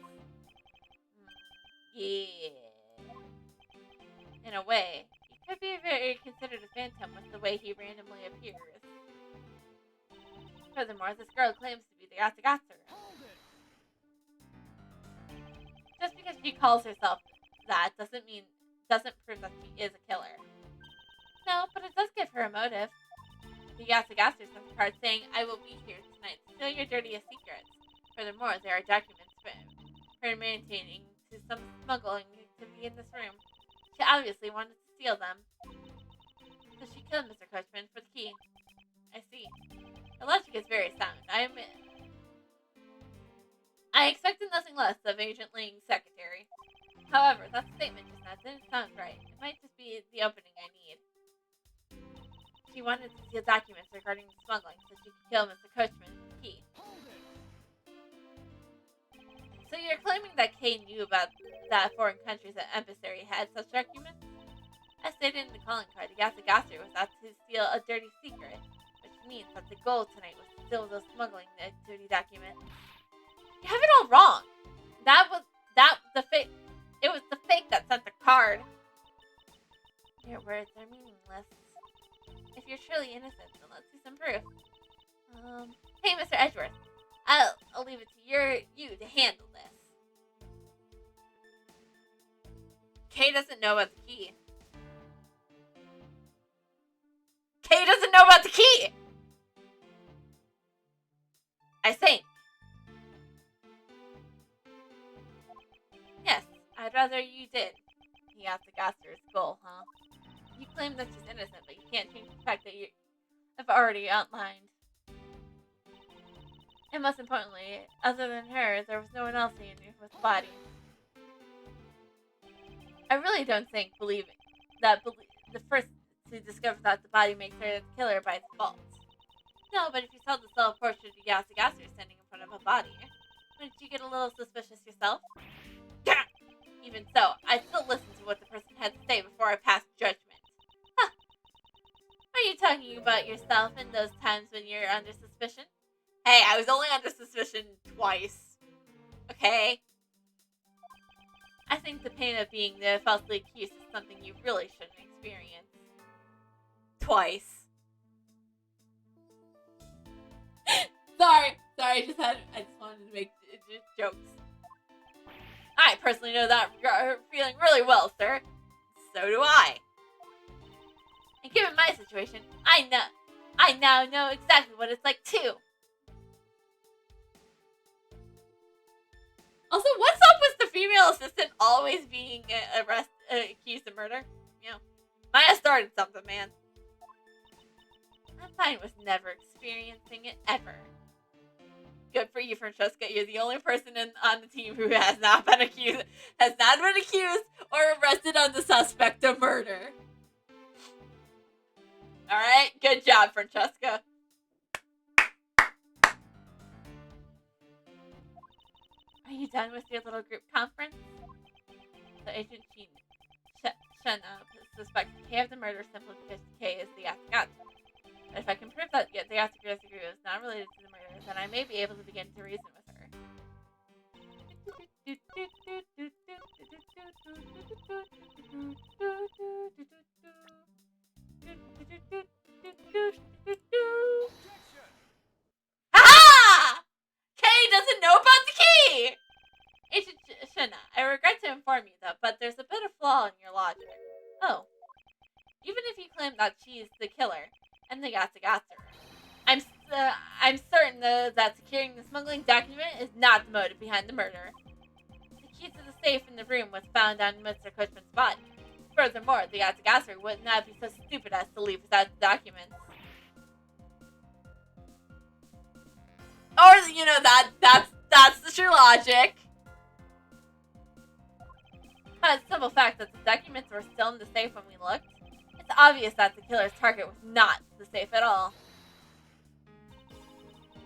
Yeah. In a way, he could be very considered a phantom with the way he randomly appears. Furthermore, this girl claims to be the Yatsugatsu. Just because she calls herself that doesn't prove that she is a killer. No, but it does give her a motive. The Yatsugatsu sent a card saying, "I will be here tonight to steal your dirtiest secrets." Furthermore, there are documents pertaining to some smuggling activity in this room. She obviously wanted to steal them. So she killed Mr. Coachman for the key. I see. Her logic is very sound. I expected nothing less of Agent Ling's secretary. However, that statement just now didn't sound right. It might just be the opening I need. She wanted to steal documents regarding the smuggling so she could kill Mr. Coachman with the key. So you're claiming that Kay knew about that foreign country's emissary had such documents? As stated in the calling card, the Gasser was out to steal a dirty secret, which means that the goal tonight was to steal those smuggling activity documents. You have it all wrong. It was the fake that sent the card. Your words are meaningless. If you're truly innocent, then let's see some proof. Hey, Mr. Edgeworth. I'll leave it to you to handle this. Kay doesn't know about the key. Kay doesn't know about the key! I think. Yes, I'd rather you did. He asked the Gasser's goal, huh? You claim that she's innocent, but you can't change the fact that you have already outlined. And most importantly, other than her, there was no one else he knew with the body. I really don't think the first to discover that the body makes her the killer by default. No, but if you saw the self-portrait of Gasser standing in front of a body, wouldn't you get a little suspicious yourself? Even so, I'd still listen to what the person had to say before I passed judgment. Huh. Are you talking about yourself in those times when you're under suspicion? Hey, I was only under suspicion twice. Okay? I think the pain of being falsely accused is something you really shouldn't experience. Twice. Sorry, I just wanted to make jokes. I personally know that feeling really well, sir. So do I. And given my situation, I now know exactly what it's like too. Also, what's up with the female assistant always being accused of murder? You know, Maya started something, man. I'm fine with never experiencing it ever. Good for you, Francesca. You're the only person on the team who has not been accused or arrested on the suspect of murder. All right, good job, Francesca. Are you done with your little group conference? So Agent Shenna suspects Kay of the murder simply because Kay is the Asagata. But if I can prove that the Asagata is not related to the murder, then I may be able to begin to reason with her. Ha! Kay doesn't know about the key! Agent Shenna, I regret to inform you though, but there's a bit of flaw in your logic. Oh. Even if you claim that she's the killer and the Asagata, I'm certain that securing the smuggling document is not the motive behind the murder. The key to the safe in the room was found on Mr. Cushman's body. Furthermore, the Asagata would not be so stupid as to leave without the documents. Or, you know, that's the true logic. But the simple fact that the documents were still in the safe when we looked, it's obvious that the killer's target was not the safe at all.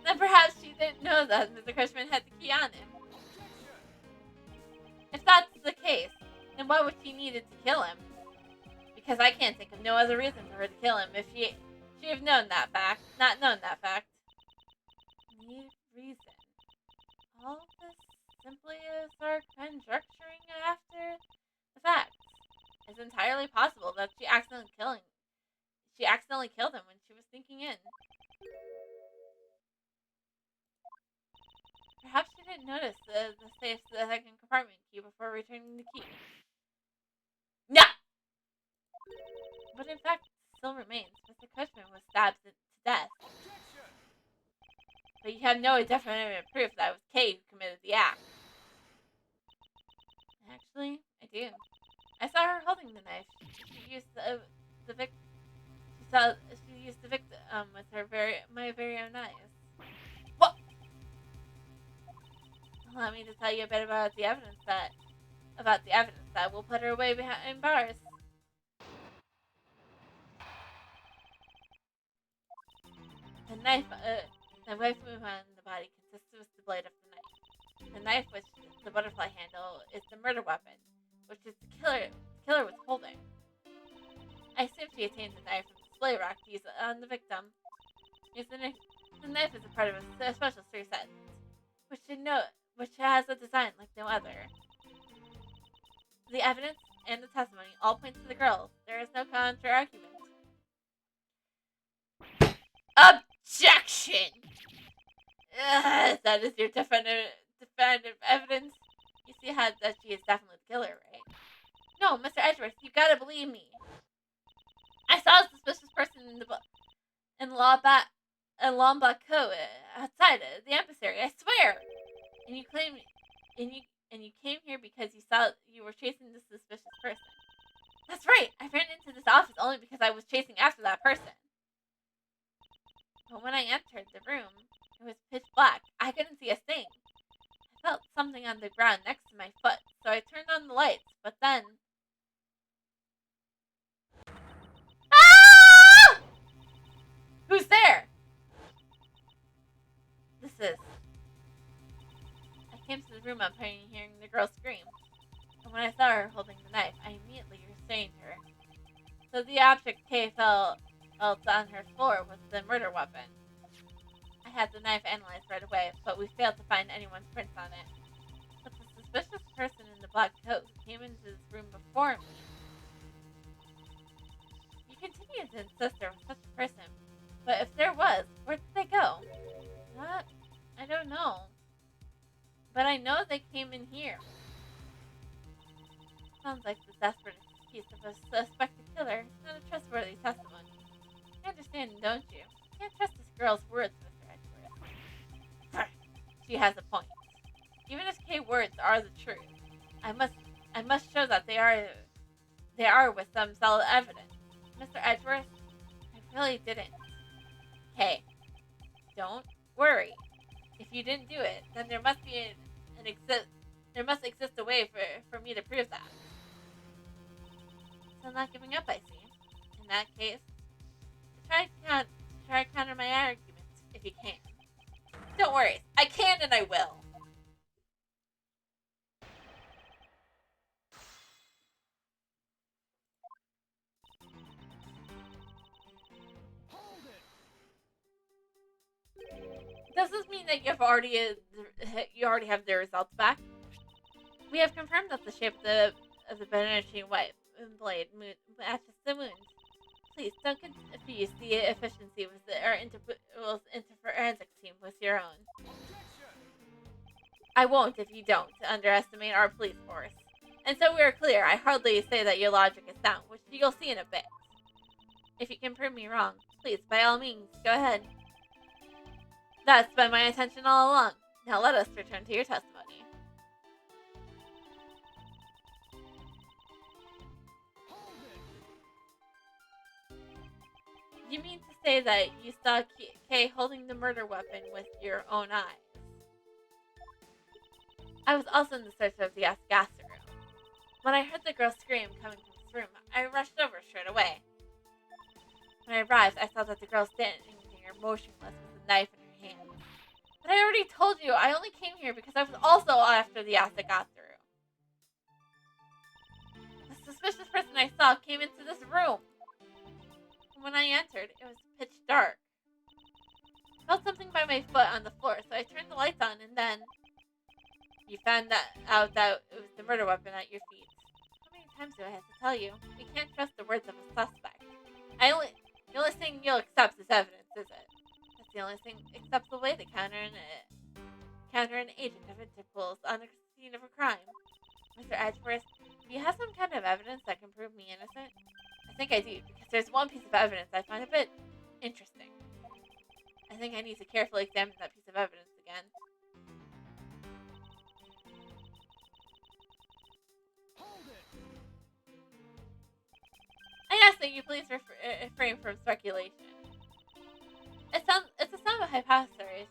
Then perhaps she didn't know that Mr. Cushman had the key on him. If that's the case, then why would she needed to kill him? Because I can't think of no other reason for her to kill him if she have known that fact. Not known that fact. Need reason. All this simply is her conjecturing after the fact. It's entirely possible that she accidentally killed him when she was sneaking in. Perhaps she didn't notice the safe's second compartment key before returning the key. No! But in fact, it still remains. Mr. Cushman was stabbed to death. But you have no definite proof that it was Kay who committed the act. Actually, I do. saw her holding the knife. She used the vic. She used the victim with my very own eyes. What? Allow me to tell you a bit about the evidence that will put her away behind bars. The knife movement on the body consists of the blade of the knife. The knife, which the butterfly handle, is the murder weapon, which is the killer was holding. I assume she attained the knife from the display rack to use it on the victim. The knife is a part of a special series set, which has a design like no other. The evidence and the testimony all point to the girl. There is no counter-argument. Objection! That is your definitive evidence. You see how that she is definitely the killer, right? No, Mr. Edgeworth, you gotta believe me. I saw a suspicious person in Lombok coat outside the emissary. I swear. And you came here because you were chasing this suspicious person. That's right. I ran into this office only because I was chasing after that person. But when I entered the room, it was pitch black. I couldn't see a thing. I felt something on the ground next to my foot, so I turned on the lights, but then... Ah! Who's there? I came to the room upon hearing the girl scream. And when I saw her holding the knife, I immediately restrained her. So the object Kay felt on her floor was the murder weapon. I had the knife analyzed right away, but we failed to find anyone's prints on it. But the suspicious person in the black coat who came into this room before me... You continue to insist there was such a person, but if there was, where did they go? What? I don't know. But I know they came in here. Sounds like the desperate excuse of a suspected killer, not a trustworthy testimony. You understand, don't you? You can't trust this girl's words, Mr. Edgeworth. She has a point. Even if Kay's words are the truth, I must show that they are with some solid evidence. Mr. Edgeworth, I really didn't. Hey, don't worry. If you didn't do it, then there must exist a way for me to prove that. So I'm not giving up, I see. In that case, try to counter my arguments if you can. Don't worry, I can and I will. Does this mean that you already have the results back? We have confirmed that the shape of the banishing white blade matches the wound. Please don't confuse the efficiency with our forensic team with your own. I won't if you don't underestimate our police force. And so we are clear, I hardly say that your logic is sound, which you'll see in a bit. If you can prove me wrong, please, by all means, go ahead. That's been my intention all along. Now let us return to your testimony. You mean to say that you saw Kay holding the murder weapon with your own eyes? I was also in the search of the gas room. When I heard the girl scream coming from this room, I rushed over straight away. When I arrived, I saw that the girl standing there motionless with a knife in her hand. But I already told you, I only came here because I was also after the acid got through. The suspicious person I saw came into this room. When I entered, it was pitch dark. I felt something by my foot on the floor, so I turned the lights on, and then... You found out that it was the murder weapon at your feet. How many times do I have to tell you? We can't trust the words of a suspect. The only thing you'll accept is evidence, is it? That's the only thing acceptable way to counter an agent of Interpol's on the scene of a crime. Mr. Edgeworth, do you have some kind of evidence that can prove me innocent? I think I do, because there's one piece of evidence I find a bit interesting. I think I need to carefully examine that piece of evidence again. I ask that you please refrain from speculation. It's a sound hypothesis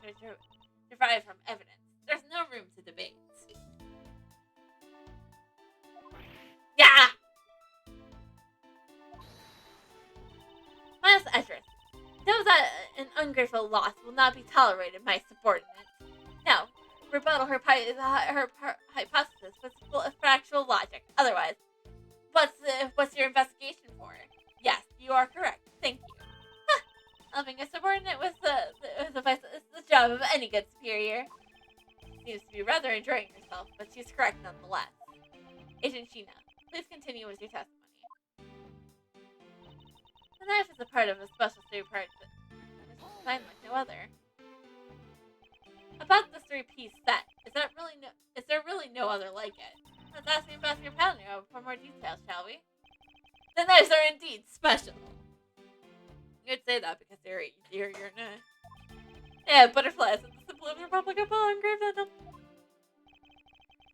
derived from evidence. There's no room to debate. Yeah! Miles Edgeworth. Those an ungrateful loss will not be tolerated, my subordinate. Now, rebuttal her hypothesis with factual logic. Otherwise, what's your investigation for? Yes, you are correct. Thank you. Huh. Loving a subordinate was the job of any good superior. Seems to be rather enjoying herself, but she's correct nonetheless. Agent Sheena, please continue with your testimony. The knife is a part of a special three-part design like no other. About this three-piece set, is there really no other like it? Let's ask the Ambassador Palnero for more details, shall we? The knives are indeed special. You'd say that because you're yeah, butterflies with the symbol of the Republic of Paul engraved on them.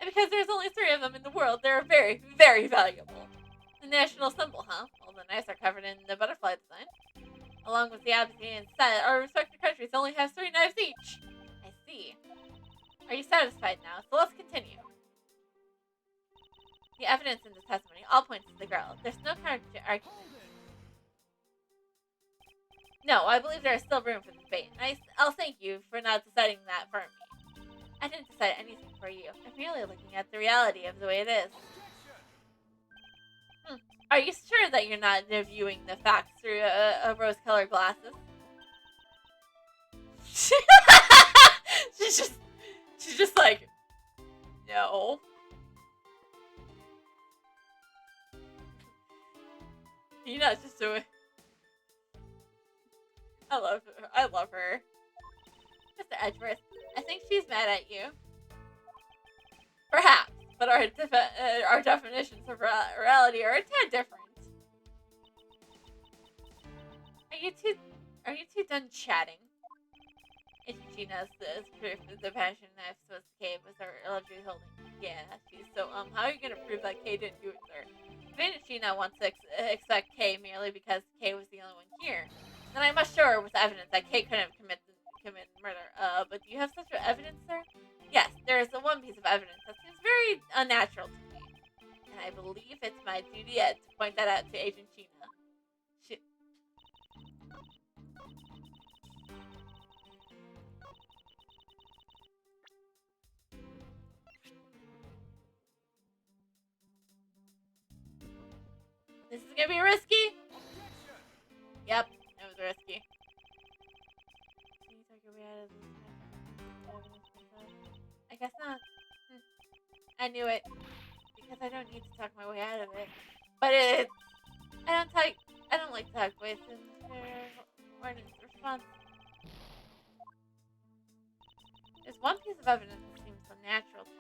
And because there's only 3 of them in the world, they're very, very valuable. The national symbol, huh? All the knives are covered in the butterfly design. Along with the Absidian set, our respective countries only have 3 knives each. I see. Are you satisfied now? So let's continue. The evidence in the testimony all points to the girl. There's no counter-argument. No, I believe there is still room for debate. I'll thank you for not deciding that for me. I didn't decide anything for you. I'm merely looking at the reality of the way it is. Are you sure that you're not viewing the facts through a rose-colored glasses? she's just like, no. You're not just doing. I love her. Mr. Edgeworth, I think she's mad at you. Perhaps, but our definitions of reality are a tad different. Are you two done chatting? Gina's proof of the passion knife was Kay was her allegedly holding. Yeah, she's so how are you gonna prove that Kay didn't do it to her? If Gina wants to expect Kay merely because Kay was the only one here, then I must show her with evidence that Kay couldn't have committed murder. But do you have such evidence, sir? Yes, there is one piece of evidence that seems very unnatural to me, and I believe it's my duty to point that out to Agent Gina. This is gonna be risky. Yep, it was risky. Can you talk your way out of this? I guess not. I knew it. Because I don't need to talk my way out of it. But I don't like talk ways in ordinance response. There's one piece of evidence that seems unnatural to me.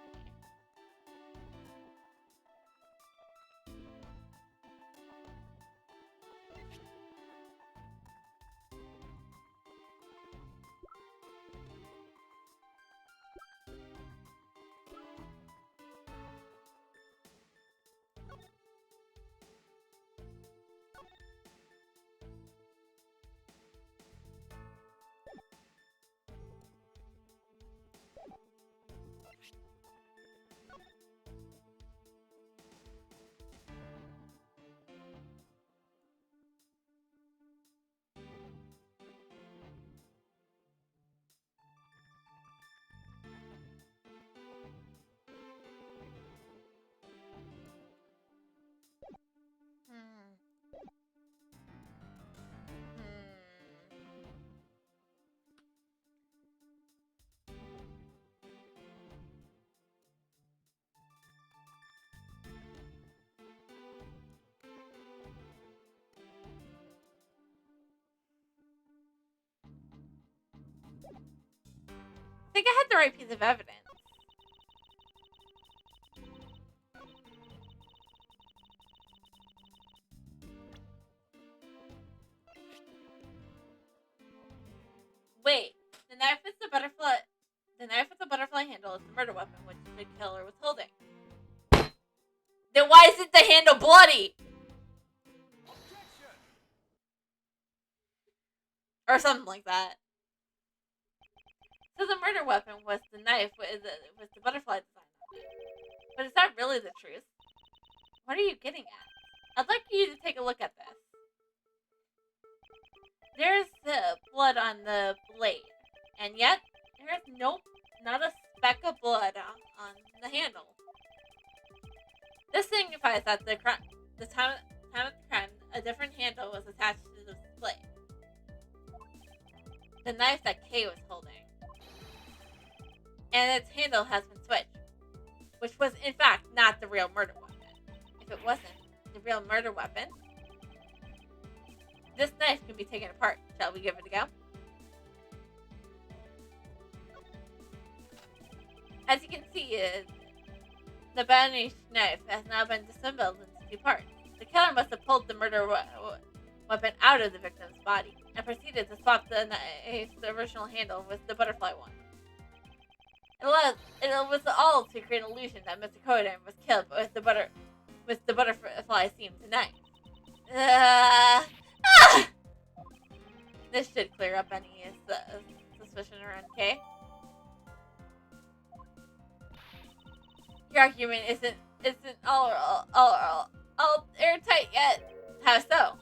I think I had the right piece of evidence. Wait, the knife with the butterfly. The knife with the butterfly handle is the murder weapon which the killer was holding. Then why isn't the handle bloody? Or something like that. So the murder weapon was the knife with the butterfly design on it. But is that really the truth? What are you getting at? I'd like you to take a look at this. There's blood on the blade, and yet there's not a speck of blood on the handle. This signifies that the time of the crime, a different handle was attached to the blade. The knife that Kay was holding. And its handle has been switched, which was in fact not the real murder weapon. If it wasn't the real murder weapon, this knife can be taken apart. Shall we give it a go? As you can see, the banished knife has now been disassembled into two parts. The killer must have pulled the murder weapon out of the victim's body and proceeded to swap the knife's original handle with the butterfly one. It was all to create an illusion that Mr. Coden was killed with the butterfly seam to knife. This should clear up any suspicion around Kay. Your argument isn't all airtight yet. How so?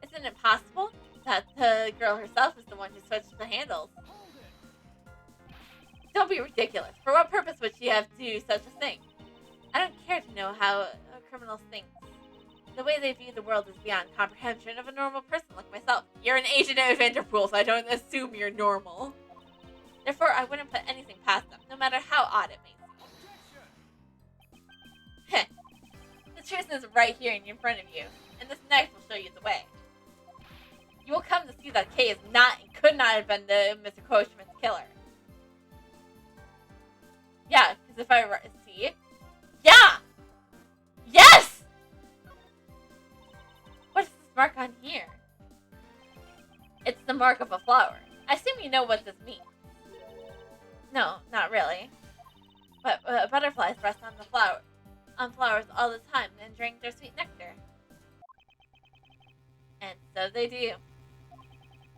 Isn't it possible that the girl herself is the one who switched the handles? Don't be ridiculous. For what purpose would she have to do such a thing? I don't care to know how criminals think. The way they view the world is beyond comprehension of a normal person like myself. You're an agent of Interpol, so I don't assume you're normal. Therefore, I wouldn't put anything past them, no matter how odd it may seem. The truth is right here in front of you, and this knife will show you the way. You will come to see that Kay is not and could not have been the Mr. Koshman's killer. Yeah, because if I see, yeah, yes. What is this mark on here? It's the mark of a flower. I assume you know what this means. No, not really. But butterflies rest on flowers all the time and drink their sweet nectar. And so they do.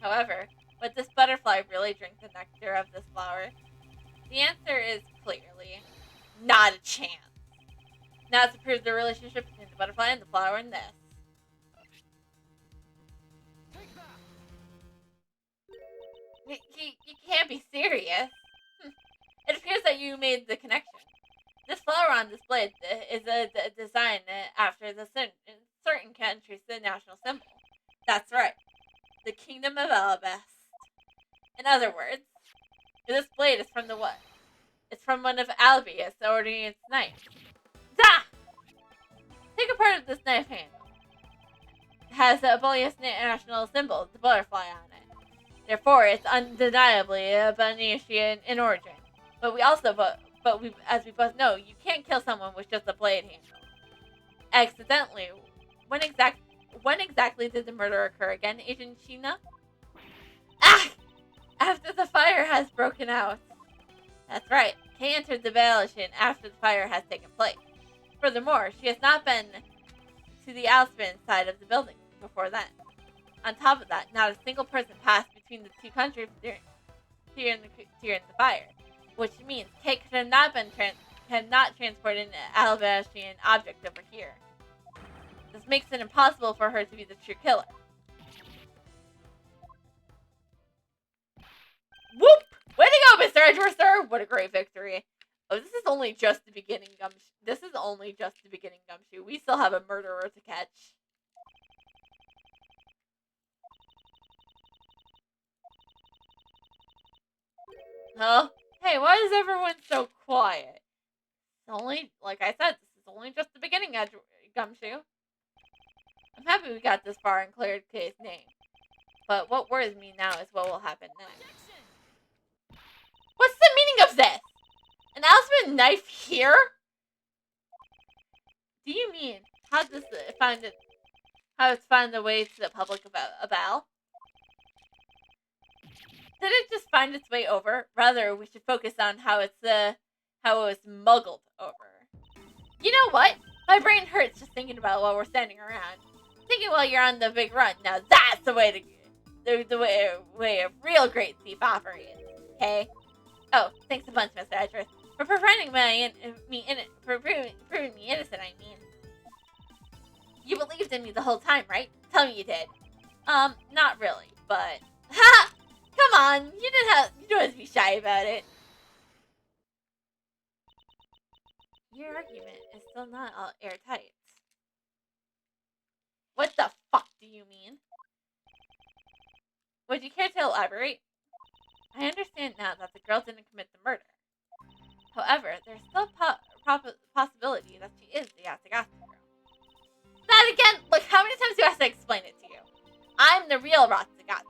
However, would this butterfly really drink the nectar of this flower? The answer is clearly not a chance. Now to prove the relationship between the butterfly and the flower in this. You can't be serious. It appears that you made the connection. This flower on display is a design after the certain country's national symbol. That's right. The Kingdom of Alabast. In other words, this blade is from It's from one of Albius ordering its knife. Da! Take a part of this knife handle. It has a Bolius national symbol, the butterfly on it. Therefore, it's undeniably Bonitian in origin. But as we both know, you can't kill someone with just a blade handle. Accidentally. When exactly did the murder occur again, Agent Sheena? Ah! After the fire has broken out. That's right. Kay entered the village after the fire has taken place. Furthermore, she has not been to the Alspin side of the building before then. On top of that, not a single person passed between the two countries during the fire, which means Kay could have not transported an Alabastian object over here. This makes it impossible for her to be the true killer. Whoop! Way to go, Mr. Edgeworth, sir! What a great victory. Oh, this is only just the beginning, Gumshoe. We still have a murderer to catch. Huh? Hey, why is everyone so quiet? It's only, like I said, this is only just the beginning, Gumshoe. I'm happy we got this far and cleared Kay's name. But what worries me now is what will happen next. What's the meaning of this? An Alsman knife here? Do you mean how it's found the way to the public about? Did it just find its way over? Rather, we should focus on how it was smuggled over. You know what? My brain hurts just thinking about while we're standing around. Thinking while you're on the big run. Now that's the way to the way a real great thief operates. Okay? Oh, thanks a bunch, Mr. Edgeworth, for preventing for proving me innocent. I mean, you believed in me the whole time, right? Tell me you did. Not really, but ha! Come on, you don't have to be shy about it. Your argument is still not all airtight. What the fuck do you mean? Would you care to elaborate? I understand now that the girl didn't commit the murder. However, there's still a possibility that she is the Yatagata girl. That again? Look, how many times do I have to explain it to you? I'm the real Ratsugata.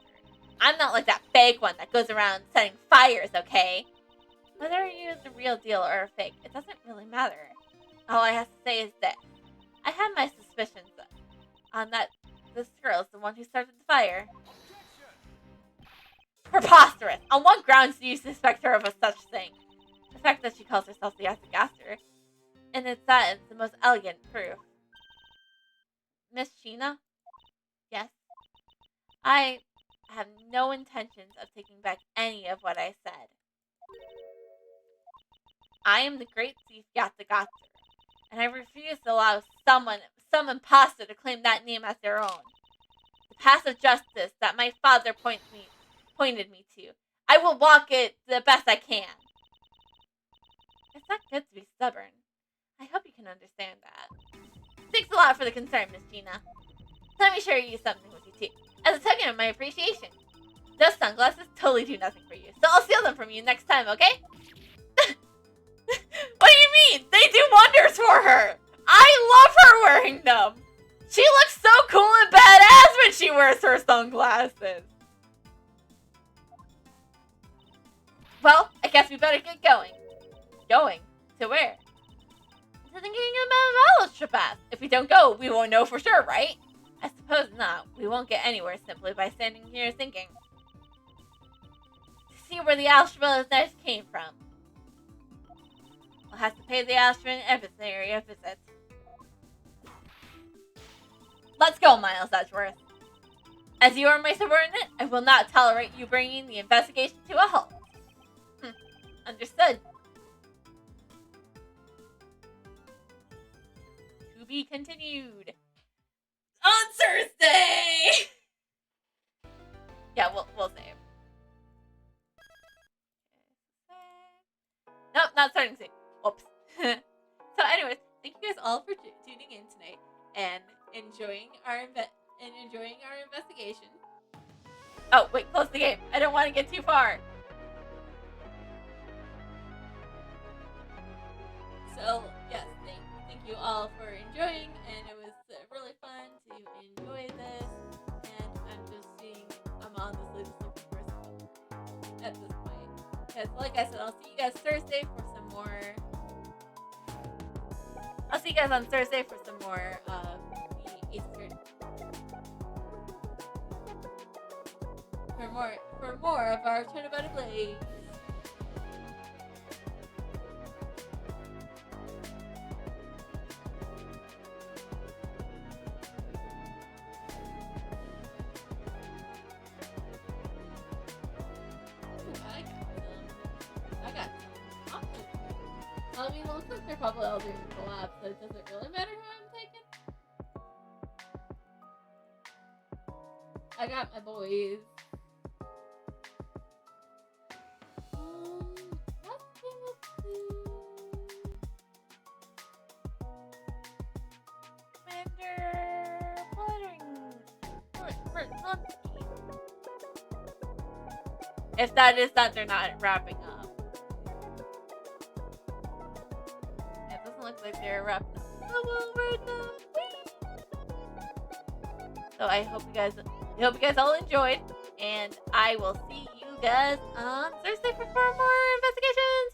I'm not like that fake one that goes around setting fires, okay? Whether you're the real deal or a fake, it doesn't really matter. All I have to say is this. I had my suspicions on that this girl is the one who started the fire. Preposterous! On what grounds do you suspect her of a such thing? The fact that she calls herself the Yatagata, and it's the most elegant proof. Miss Sheena? Yes? I have no intentions of taking back any of what I said. I am the great thief Yatagata, and I refuse to allow some imposter to claim that name as their own. The path of justice that my father pointed me to, I will walk it the best I can. It's not good to be stubborn. I hope you can understand that. Thanks a lot for the concern, Miss Gina. Let me share you something with you too, as a token of my appreciation. Those sunglasses totally do nothing for you, so I'll steal them from you next time, okay? What do you mean? They do wonders for her! I love her wearing them! She looks so cool and badass when she wears her sunglasses! Well, I guess we better get going. Going? To where? To the Kingdom of Malachapath. If we don't go, we won't know for sure, right? I suppose not. We won't get anywhere simply by standing here thinking. To see where the Alchemist knife came from. We'll have to pay the Alchemist emissary a visit. Let's go, Miles Edgeworth. As you are my subordinate, I will not tolerate you bringing the investigation to a halt. Understood. To be continued. On Thursday! Yeah, we'll save. Nope, not starting soon. Whoops. So anyways, thank you guys all for tuning in tonight and enjoying our investigation. Oh, wait, close the game. I don't want to get too far. So, yes, thank you all for enjoying, and it was really fun to enjoy this, and I'm honestly just looking for some at this point. Because, like I said, I'll see you guys Thursday for some more. I'll see you guys on Thursday for some more of the Eastern. For more of our Turnabout Blaze. I mean, it looks like they're probably all doing collabs, so does it really matter who I'm taking? I got my boys. Let's see. Commander If that is that, they're not wrapping up. Looks like they're wrapping up right now. So I hope you guys all enjoyed, and I will see you guys on Thursday for more investigations.